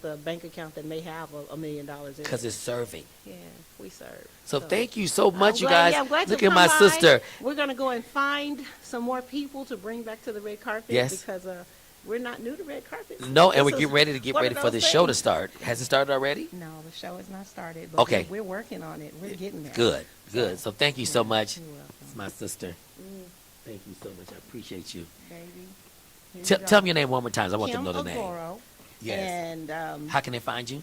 the bank account that may have $1 million in it. Because it's serving. Yeah, we serve. So thank you so much, I'm you glad- guys. yeah, I'm glad to Look at come my by. sister. We're going to go and find some more people to bring back to the red carpet. Yes. Because we're not new to red carpets. No, and This we're is getting ready to get one ready of for those the show to things. start. Has it started already? No, the show has not started. But Okay. we're working on it. We're getting there. Good, good. So thank you so much. You're welcome. It's my sister. Mm, Thank you so much. I appreciate you. baby. Here Tell you me go. your name one more time. I want Kim them to know the name. Agoro. Yes. And How can they find you?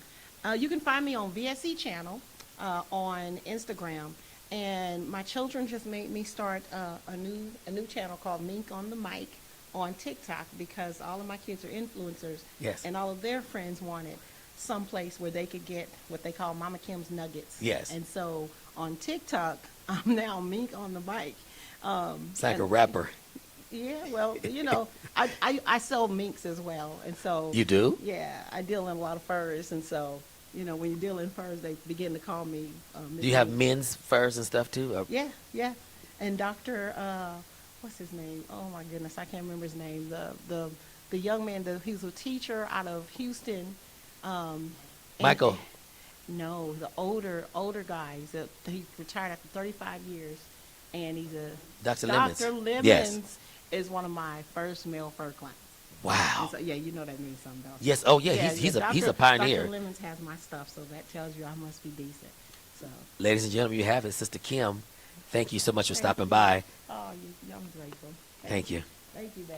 you can find me on VSE channel on Instagram. And my children just made me start a new channel called Mink on the Mic on TikTok because all of my kids are influencers. Yes. And all of their friends wanted some place where they could get what they call Mama Kim's Nuggets. Yes. And so on TikTok, I'm now Mink on the Mic. It's like a and- rapper. Yeah, well, I sell minks as well, and so You do? Yeah, I deal in a lot of furs, and so when you deal in furs, they begin to call me. Miss Do you have Mink. men's furs and stuff too? Or- Yeah, and Doctor, what's his name? Oh my goodness, I can't remember his name. The young man, he's a teacher out of Houston. And- Michael. No, the older guy. He retired after 35 years, and he's a Dr. Lemons. Dr. Lemons Yes. is one of my first male fur clients. Wow. And so, yeah, you know that means something, don't you? Yes. Oh, yeah. He's a pioneer. Dr. Lemons has my stuff, so that tells you I must be decent. So. Ladies and gentlemen, you have it, Sister Kim. Thank you so much for Thank stopping you. by. Oh, I'm grateful. Thank you. Thank you, babe.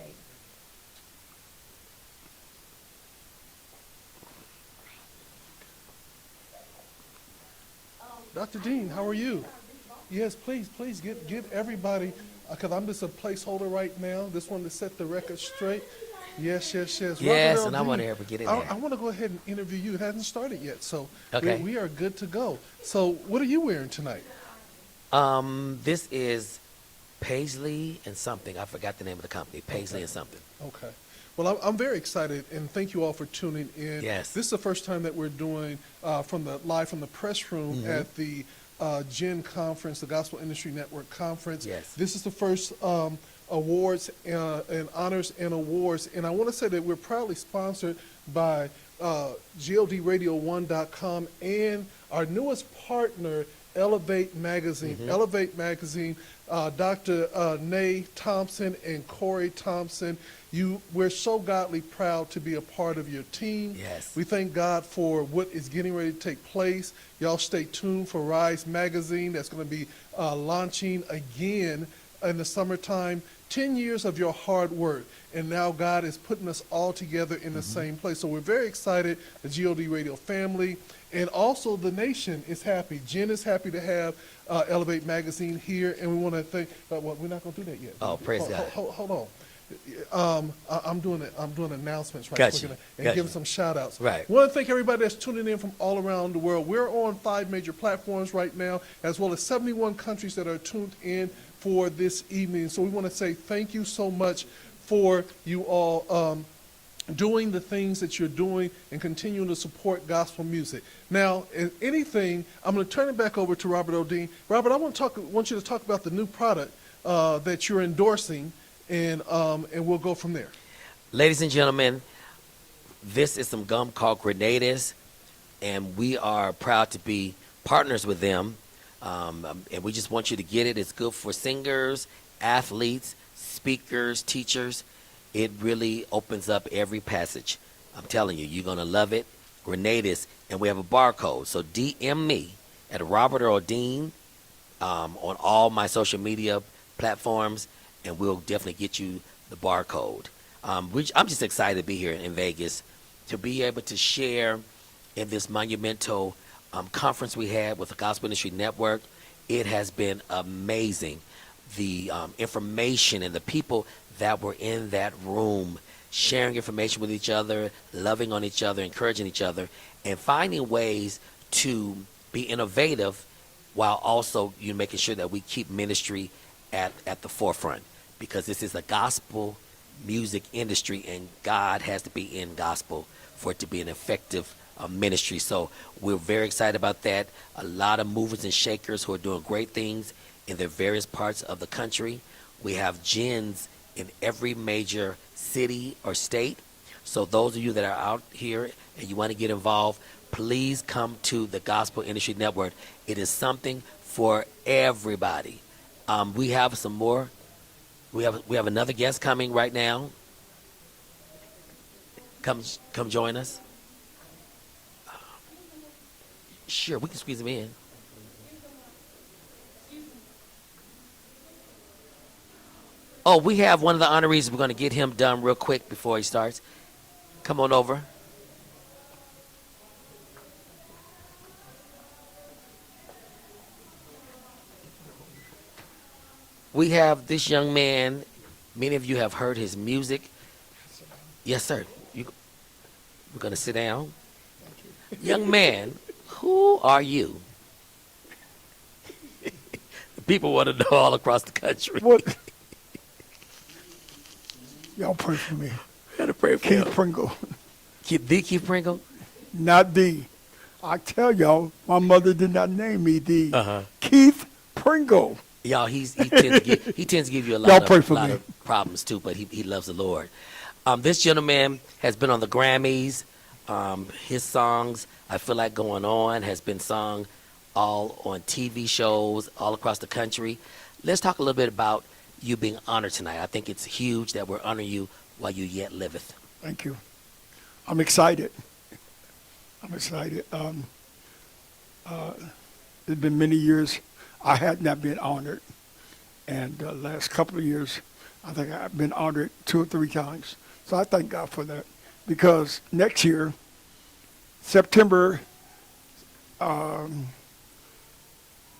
Dr. Dean, how are you? Yes, please give everybody, because I'm just a placeholder right now. This one to set the record straight. Yes. Yes, Robert and I Earl want Dean, to get in I there. want to go ahead and interview you. It hasn't started yet, so Okay. we are good to go. So what are you wearing tonight? This is Paisley and something. I forgot the name of the company. Paisley and something. Okay. Well, I'm very excited, and thank you all for tuning in. Yes. This is the first time that we're doing live from the press room Mm-hmm. at the GEN conference, the Gospel Industry Network conference. Yes. This is the first awards and honors and awards, and I want to say that we're proudly sponsored by GLDRadio1.com and our newest partner, Elevate Magazine. Mm-hmm. Elevate Magazine, Dr. Nay Thompson and Corey Thompson. We're so godly proud to be a part of your team. Yes. We thank God for what is getting ready to take place. Y'all stay tuned for Rise Magazine that's going to be launching again in the summertime. 10 years of your hard work, and now God is putting us all together in the same place. So we're very excited, the GOD Radio family, and also the nation is happy. Jen is happy to have Elevate Magazine here, and we want to thank, well, we're not going to do that yet. Oh, praise God. Hold on. I'm doing announcements right Got quick you. and Got giving you. some shout outs. Right. Want to thank everybody that's tuning in from all around the world. We're on 5 major platforms right now, as well as 71 countries that are tuned in for this evening. So we want to say thank you so much for you all doing the things that you're doing and continuing to support gospel music. Now, in anything, I'm going to turn it back over to Robert O'Dean. Robert, I want you to talk about the new product that you're endorsing, and we'll go from there. Ladies and gentlemen, this is some gum called Grenadis, and we are proud to be partners with them. And we just want you to get it. It's good for singers, athletes, speakers, teachers. It really opens up every passage. I'm telling you, you're going to love it. Grenadis. And we have a barcode. So DM me at Robert Earl Dean on all my social media platforms, and we'll definitely get you the barcode. I'm just excited to be here in Vegas, to be able to share in this monumental conference we had with the Gospel Industry Network. It has been amazing. The information and the people that were in that room, sharing information with each other, loving on each other, encouraging each other, and finding ways to be innovative while also making sure that we keep ministry at the forefront, because this is a gospel music industry, and God has to be in gospel for it to be an effective ministry. So we're very excited about that. A lot of movers and shakers who are doing great things in their various parts of the country. We have GENs in every major city or state. So those of you that are out here and you want to get involved, please come to the Gospel Industry Network. It is something for everybody. We have some more. We have another guest coming right now. Come join us. Sure, we can squeeze him in. Oh, we have one of the honorees. We're going to get him done real quick before he starts. Come on over. We have this young man. Many of you have heard his music. Yes, sir. We're going to sit down. Young man, who are you? People want to know all across the country. What? Y'all pray for me. Gotta pray for Keith him. Pringle. Keith Pringle? Not D. I tell y'all, my mother did not name me D. Uh-huh. Keith Pringle. Y'all, he tends to give you a Y'all lot, pray for me. of problems too, but he loves the Lord. This gentleman has been on the Grammys. His songs, I Feel Like Going On, has been sung all on TV shows all across the country. Let's talk a little bit about you being honored tonight. I think it's huge that we're honoring you while you yet liveth. Thank you. I'm excited. It's been many years I had not been honored. And the last couple of years, I think I've been honored 2 or 3 times. So I thank God for that. Because next year, September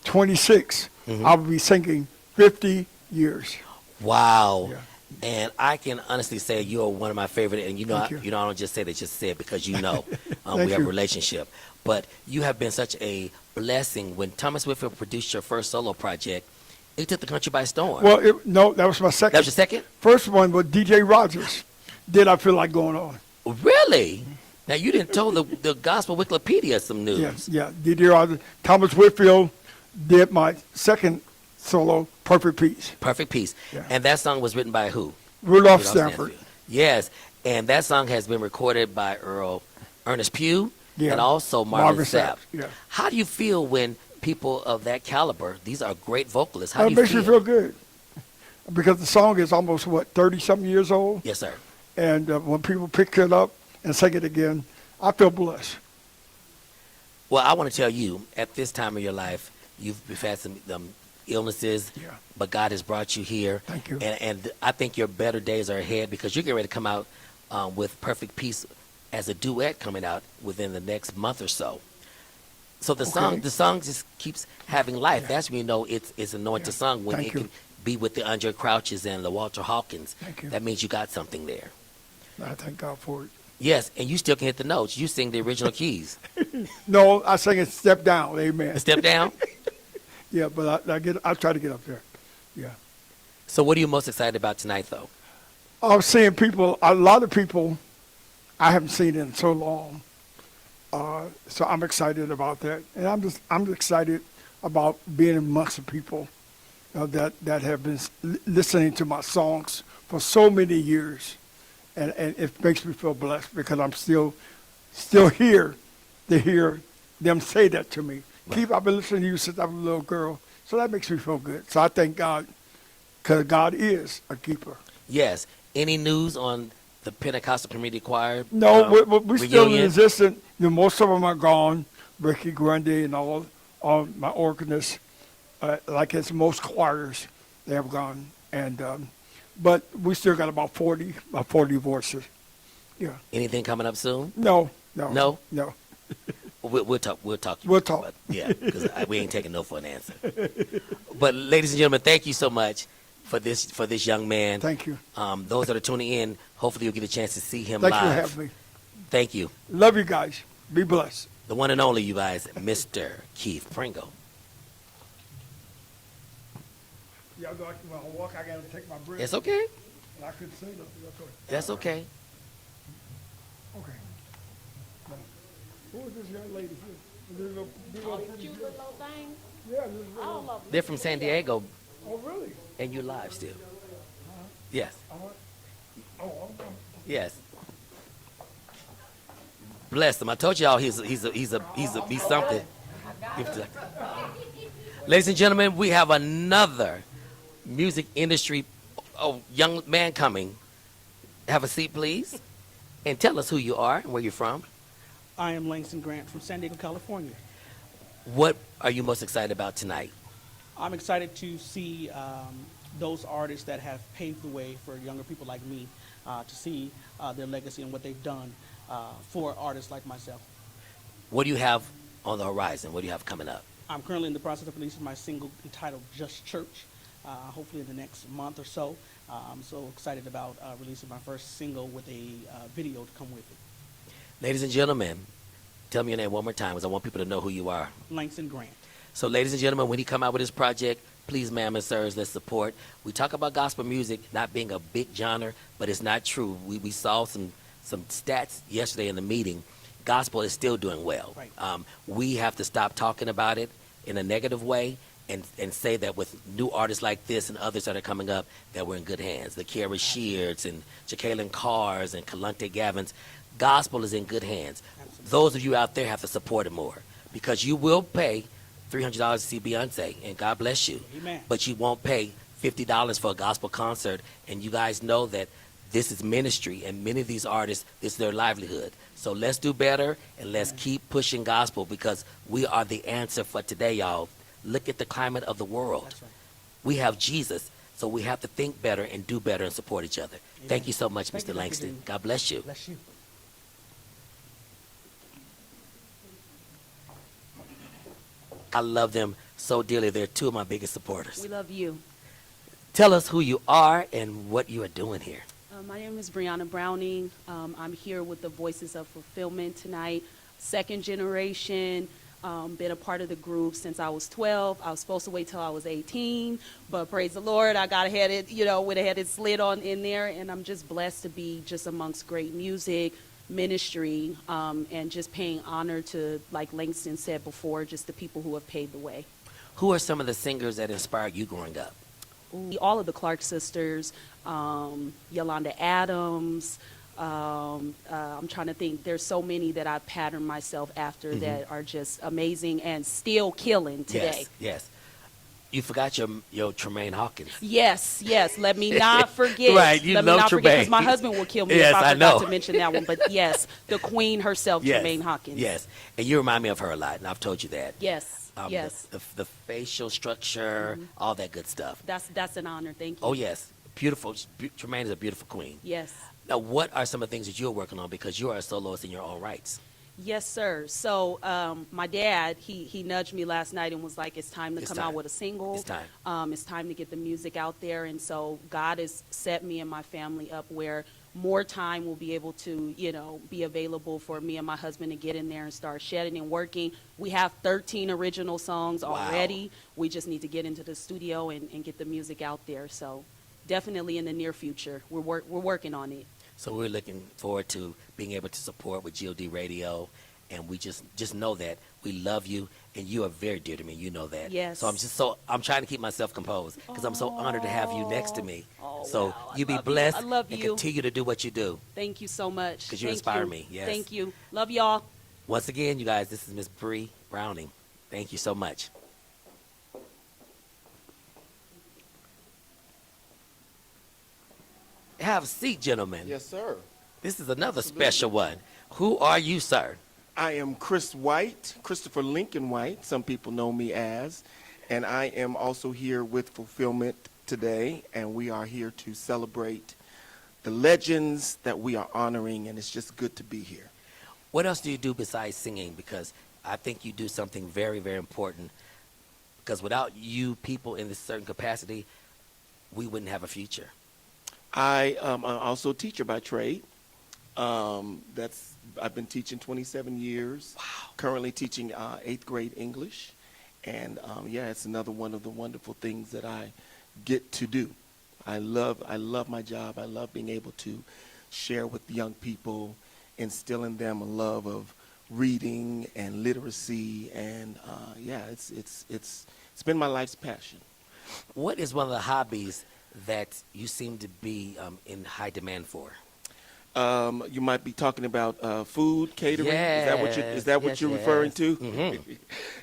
26th, I will be singing 50 years. Wow. Yeah. And I can honestly say you're one of my favorite, and Thank you. I don't just say that, just say it because you know Thank we have a you. relationship. But you have been such a blessing. When Thomas Whitfield produced your first solo project, it took the country by storm. Well, no, that was my second. That was your second? First one was DJ Rogers. Did I feel like going on? Really? Now you didn't tell the Gospel Wikipedia some news. Yeah, DJ Rogers. Thomas Whitfield did my second solo, Perfect Peace. Perfect Peace. Yeah. And that song was written by who? Rudolph Stanford. Yes. And that song has been recorded by Ernest Pugh Yeah. and also Marvin Sapp. Yeah. How do you feel when people of that caliber, these are great vocalists, how It do you makes me feel good because the song is almost, 30-something years old? Yes, sir. And when people pick it up and sing it again, I feel blessed. Well, I want to tell you, at this time of your life, you've had some illnesses, Yeah. but God has brought you here. Thank you. And I think your better days are ahead because you're getting ready to come out with Perfect Peace as a duet coming out within the next month or so. So the song just keeps having life. That's when you know it's an anointed song when Thank it you. can be with the Andre Crouches and the Walter Hawkins. Thank you. That means you got something there. I thank God for it. Yes, and you still can hit the notes. You sing the original keys. No, I sing it Step Down, amen. Step down. Yeah, but I try to get up there. Yeah. So what are you most excited about tonight, though? I'm seeing people, a lot of people I haven't seen in so long. So I'm excited about that. And I'm excited about being amongst the people that have been listening to my songs for so many years. And it makes me feel blessed because I'm still here to hear them say that to me. Right. I've been listening to you since I was a little girl. So that makes me feel good. So I thank God because God is a keeper. Yes. Any news on the Pentecostal Community Choir? No, we're still in reunion? existence. Most of them are gone. Ricky Grundy and all my organists, like it's most choirs, they have gone. And but we still got about 40 voices. Yeah. Anything coming up soon? No. No? No. We'll talk. We'll talk. We'll talk. But, yeah, because we ain't taking no for an answer. But ladies and gentlemen, thank you so much for this young man. Thank you. Those that are tuning in, hopefully you'll get a chance to see him Thank live. you for having me. Thank you. Love you guys. Be blessed. The one and only, you guys, Mr. Keith Pringle. Y'all know when I walk, I got to take my breath. It's okay. And I couldn't say nothing. That's okay. Okay. Now, who is this young lady here? This little pretty girl. Yeah, this little. They're from San Diego, Oh, really? and you live still. Yes. Oh, Yes. Bless him. I told y'all he's something. Ladies and gentlemen, we have another music industry young man coming. Have a seat, please, and tell us who you are and where you're from. I am Langston Grant from San Diego, California. What are you most excited about tonight? I'm excited to see those artists that have paved the way for younger people like me to see their legacy and what they've done for artists like myself. What do you have on the horizon? What do you have coming up? I'm currently in the process of releasing my single entitled Just Church, hopefully in the next month or so. I'm so excited about releasing my first single with a video to come with it. Ladies and gentlemen, tell me your name one more time because I want people to know who you are. Langston Grant. So, ladies and gentlemen, when he come out with his project, please, ma'am and sirs, let's support. We talk about gospel music not being a big genre, but it's not true. We saw some stats yesterday in the meeting. Gospel is still doing well. Right. We have to stop talking about it in a negative way and say that with new artists like this and others that are coming up, that we're in good hands. The Kara Sheards and Jacqueline Carrs and Kalante Gavins. Gospel is in good hands. Absolutely. Those of you out there have to support it more because you will pay $300 to see Beyonce, and God bless you. Amen. But you won't pay $50 for a gospel concert, and you guys know that this is ministry, and many of these artists, this is their livelihood. So let's do better, and let's keep pushing gospel because we are the answer for today, y'all. Look at the climate of the world. That's right. We have Jesus, so we have to think better and do better and support each other. Amen. Thank you so much, Thank Mr. you, Dr. Langston. Dean. God bless you. Bless you. I love them so dearly. They're two of my biggest supporters. We love you. Tell us who you are and what you are doing here. My name is Brianna Browning. I'm here with the Voices of Fulfillment tonight. Second generation, been a part of the group since I was 12. I was supposed to wait till I was 18, but praise the Lord, I got ahead it, went ahead and slid on in there, and I'm just blessed to be just amongst great music, ministry, and just paying honor to, like Langston said before, just the people who have paved the way. Who are some of the singers that inspired you growing up? All of the Clark sisters, Yolanda Adams. I'm trying to think. There's so many that I patterned myself after that are just amazing and still killing today. Yes. You forgot your Tremaine Hawkins. Yes. Let me not forget. Right, you Let me love not forget, Tremaine. because my husband will kill me Yes, if I I forgot know. to mention that one. But yes, the queen herself, Yes. Tremaine Hawkins. Yes, and you remind me of her a lot, and I've told you that. Yes. Yes. The facial structure, all that good stuff. That's an honor. Thank you. Oh, yes. Beautiful. Tremaine is a beautiful queen. Yes. Now, what are some of the things that you're working on, because you are a soloist in your own rights? Yes, sir. So my dad, he nudged me last night and was like, it's time to come out with a single. It's time. It's time to get the music out there. And so God has set me and my family up where more time will be able to, be available for me and my husband to get in there and start shedding and working. We have 13 original songs already. We just need to get into the studio and get the music out there. So definitely in the near future, we're working on it. So we're looking forward to being able to support with GOD Radio, and we just know that we love you, and you are very dear to me. You know that. Yes. So I'm trying to keep myself composed because I'm so honored to have you next to me. Oh, So wow. you be love blessed I love and you. continue to do what you do. Thank you so much. Because you Thank inspire me. Yes. Thank you. Love y'all. Once again, you guys, this is Miss Bree Browning. Thank you so much. Have a seat, gentlemen. Yes, sir. This is another special one. Who are you, sir? I am Chris White, Christopher Lincoln White, some people know me as, and I am also here with Fulfillment today, and we are here to celebrate the legends that we are honoring, and it's just good to be here. What else do you do besides singing? Because I think you do something very, very important. Because without you people in this certain capacity, we wouldn't have a future. I'm also a teacher by trade. I've been teaching 27 years. Wow. Currently teaching 8th grade English. And it's another one of the wonderful things that I get to do. I love my job. I love being able to share with young people, instill in them a love of reading and literacy. And it's been my life's passion. What is one of the hobbies that you seem to be in high demand for? You might be talking about food, catering. Is that what you're referring to? Mm-hmm.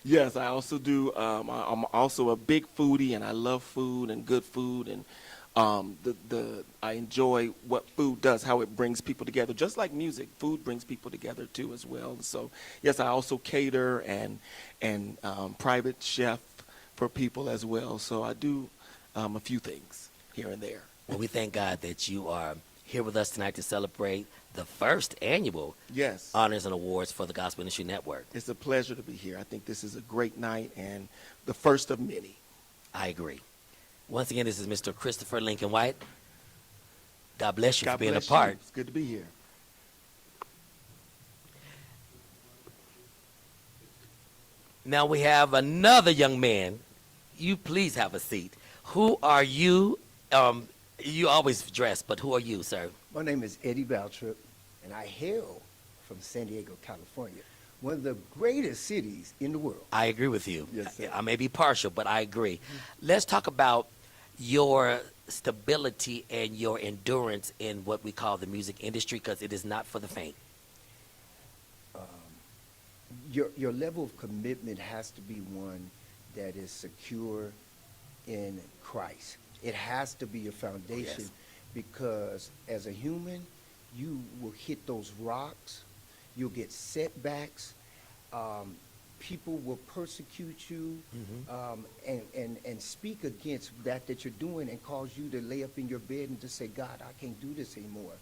Yes, I also do. I'm also a big foodie, and I love food and good food, and I enjoy what food does, how it brings people together. Just like music, food brings people together too as well. So yes, I also cater and private chef for people as well. So I do a few things here and there. Well, we thank God that you are here with us tonight to celebrate the first annual honors and awards for the Gospel Industry Network. It's a pleasure to be here. I think this is a great night and the first of many. I agree. Once again, this is Mr. Christopher Lincoln White. God bless you for being a part. It's good to be here. Now we have another young man. You please have a seat. Who are you? You always dress, but who are you, sir? My name is Eddie Baltrip, and I hail from San Diego, California, one of the greatest cities in the world. I agree with you. Yes, sir. I may be partial, but I agree. Let's talk about your stability and your endurance in what we call the music industry, because it is not for the faint. Your level of commitment has to be one that is secure in Christ. It has to be a foundation because as a human, you will hit those rocks, you'll get setbacks, people will persecute you and speak against that you're doing and cause you to lay up in your bed and to say, God, I can't do this anymore.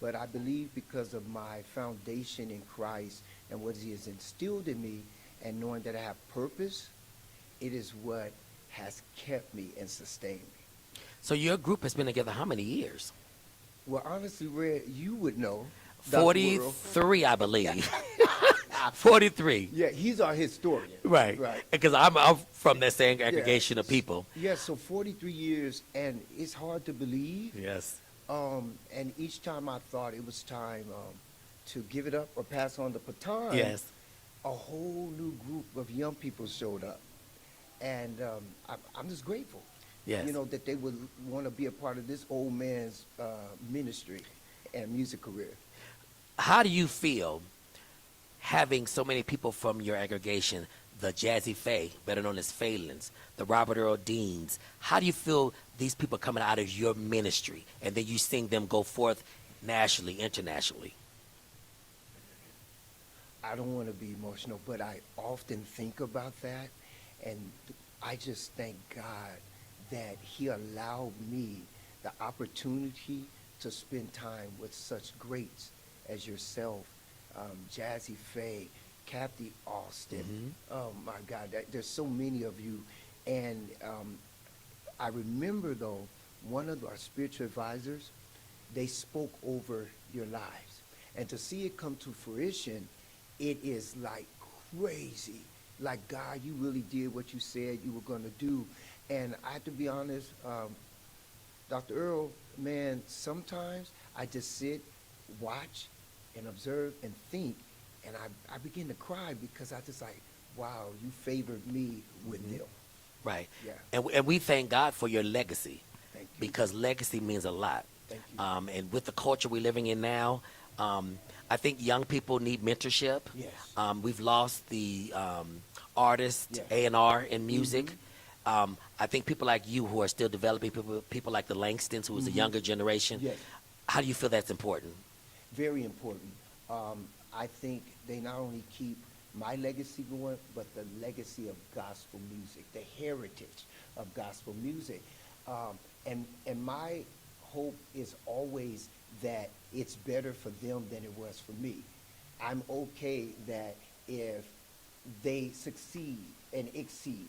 But I believe because of my foundation in Christ and what he has instilled in me and knowing that I have purpose it is what has kept me and sustained me. So your group has been together how many years? Well, honestly, Red, you would know. Dr. Woodrow. 43, I believe. 43. Yeah, he's our historian. Right. Right. Because I'm from that same aggregation of people. Yeah, so 43 years, and it's hard to believe. Yes. And each time I thought it was time to give it up or pass on the baton, Yes. a whole new group of young people showed up. And I'm just grateful, Yes. you know, that they would want to be a part of this old man's ministry and music career. How do you feel having so many people from your aggregation, the Jazzy Faye, better known as Phelan's, the Robert Earl Deans? How do you feel these people coming out of your ministry, and then you seeing them go forth nationally, internationally? I don't want to be emotional, but I often think about that, and I just thank God that He allowed me the opportunity to spend time with such greats as yourself, Jazzy Faye, Kathy Austin. Oh my God, there's so many of you. And I remember though, one of our spiritual advisors, they spoke over your lives. And to see it come to fruition, it is like crazy. Like, God, you really did what you said you were going to do. And I have to be honest, Dr. Earl, man, sometimes I just sit, watch, and observe and think, and I begin to cry because I just like, wow, you favored me with them. Right. Yeah. And we thank God for your legacy. Thank you. Because legacy means a lot. Thank you. And with the culture we're living in now, I think young people need mentorship. Yes. We've lost the artist, Yeah. A&R in music. I think people like you who are still developing, people like the Langstons, who is a younger generation. Yes. How do you feel that's important? Very important. I think they not only keep my legacy going, but the legacy of gospel music, the heritage of gospel music. And my hope is always that it's better for them than it was for me. I'm okay that if they succeed and exceed,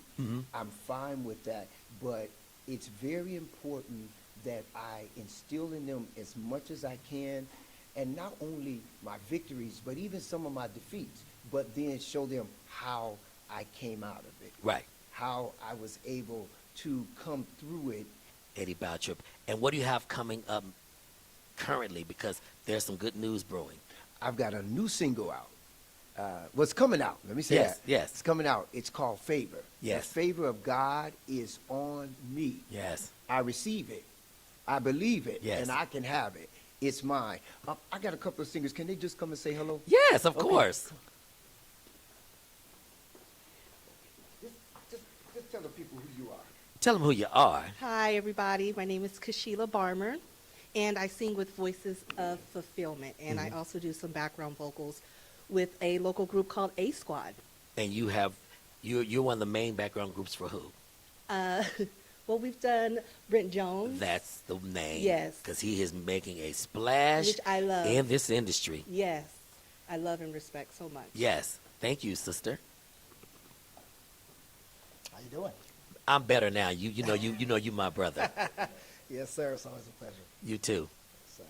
I'm fine with that. But it's very important that I instill in them as much as I can, and not only my victories, but even some of my defeats, but then show them how I came out of it. Right. How I was able to come through it. Eddie Bautrop. And what do you have coming up currently? Because there's some good news brewing. I've got a new single out. What's coming out? Let me say Yes, that. yes. It's coming out. It's called Favor. Yes. The favor of God is on me. Yes. I receive it. I believe it. Yes. And I can have it. It's mine. I got a couple of singers. Can they just come and say hello? Yes, of Okay. course. Just tell the people who you are. Tell them who you are. Hi, everybody. My name is Kashila Barmer, and I sing with Voices of Fulfillment, and I also do some background vocals with a local group called A Squad. And you're one of the main background groups for who? Well, we've done Brent Jones. That's the name. Yes. Because he is making a splash Which I love. in this industry. Yes, I love and respect so much. Yes. Thank you, sister. How you doing? I'm better now. You know you my brother. Yes, sir. It's always a pleasure. You too. So,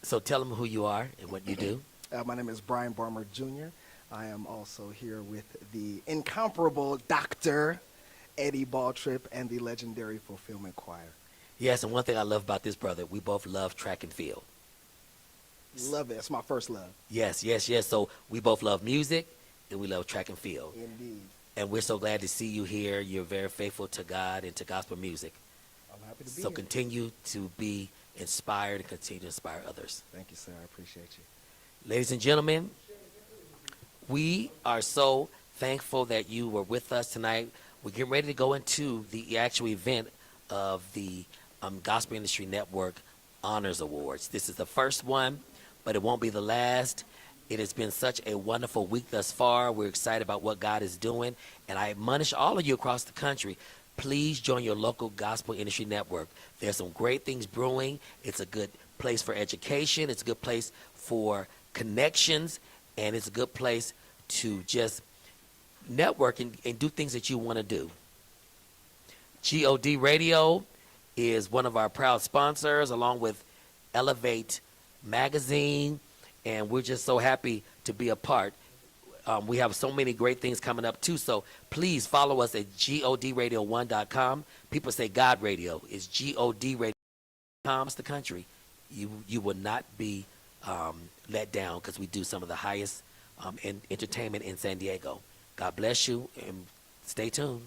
So tell them who you are and what you do. my name is Brian Barmer Jr. I am also here with the incomparable Dr. Eddie Bautrop and the legendary Fulfillment Choir. Yes, and one thing I love about this brother, we both love track and field. Love it. It's my first love. Yes, yes, yes. So we both love music and we love track and field. Indeed. And we're so glad to see you here. You're very faithful to God and to gospel music. I'm happy to be So here. continue to be inspired and continue to inspire others. Thank you, sir. I appreciate you. Ladies and gentlemen, we are so thankful that you were with us tonight. We're getting ready to go into the actual event of the Gospel Industry Network Honors Awards. This is the first one, but it won't be the last. It has been such a wonderful week thus far. We're excited about what God is doing. And I admonish all of you across the country, please join your local Gospel Industry Network. There's some great things brewing. It's a good place for education. It's a good place for connections. And it's a good place to just network and do things that you want to do. GOD Radio is one of our proud sponsors, along with Elevate Magazine, and we're just so happy to be a part. We have so many great things coming up too, so please follow us at godradio1.com. People say God Radio. It's godradio.com. It's the country. You will not be let down because we do some of the highest entertainment in San Diego. God bless you, and stay tuned.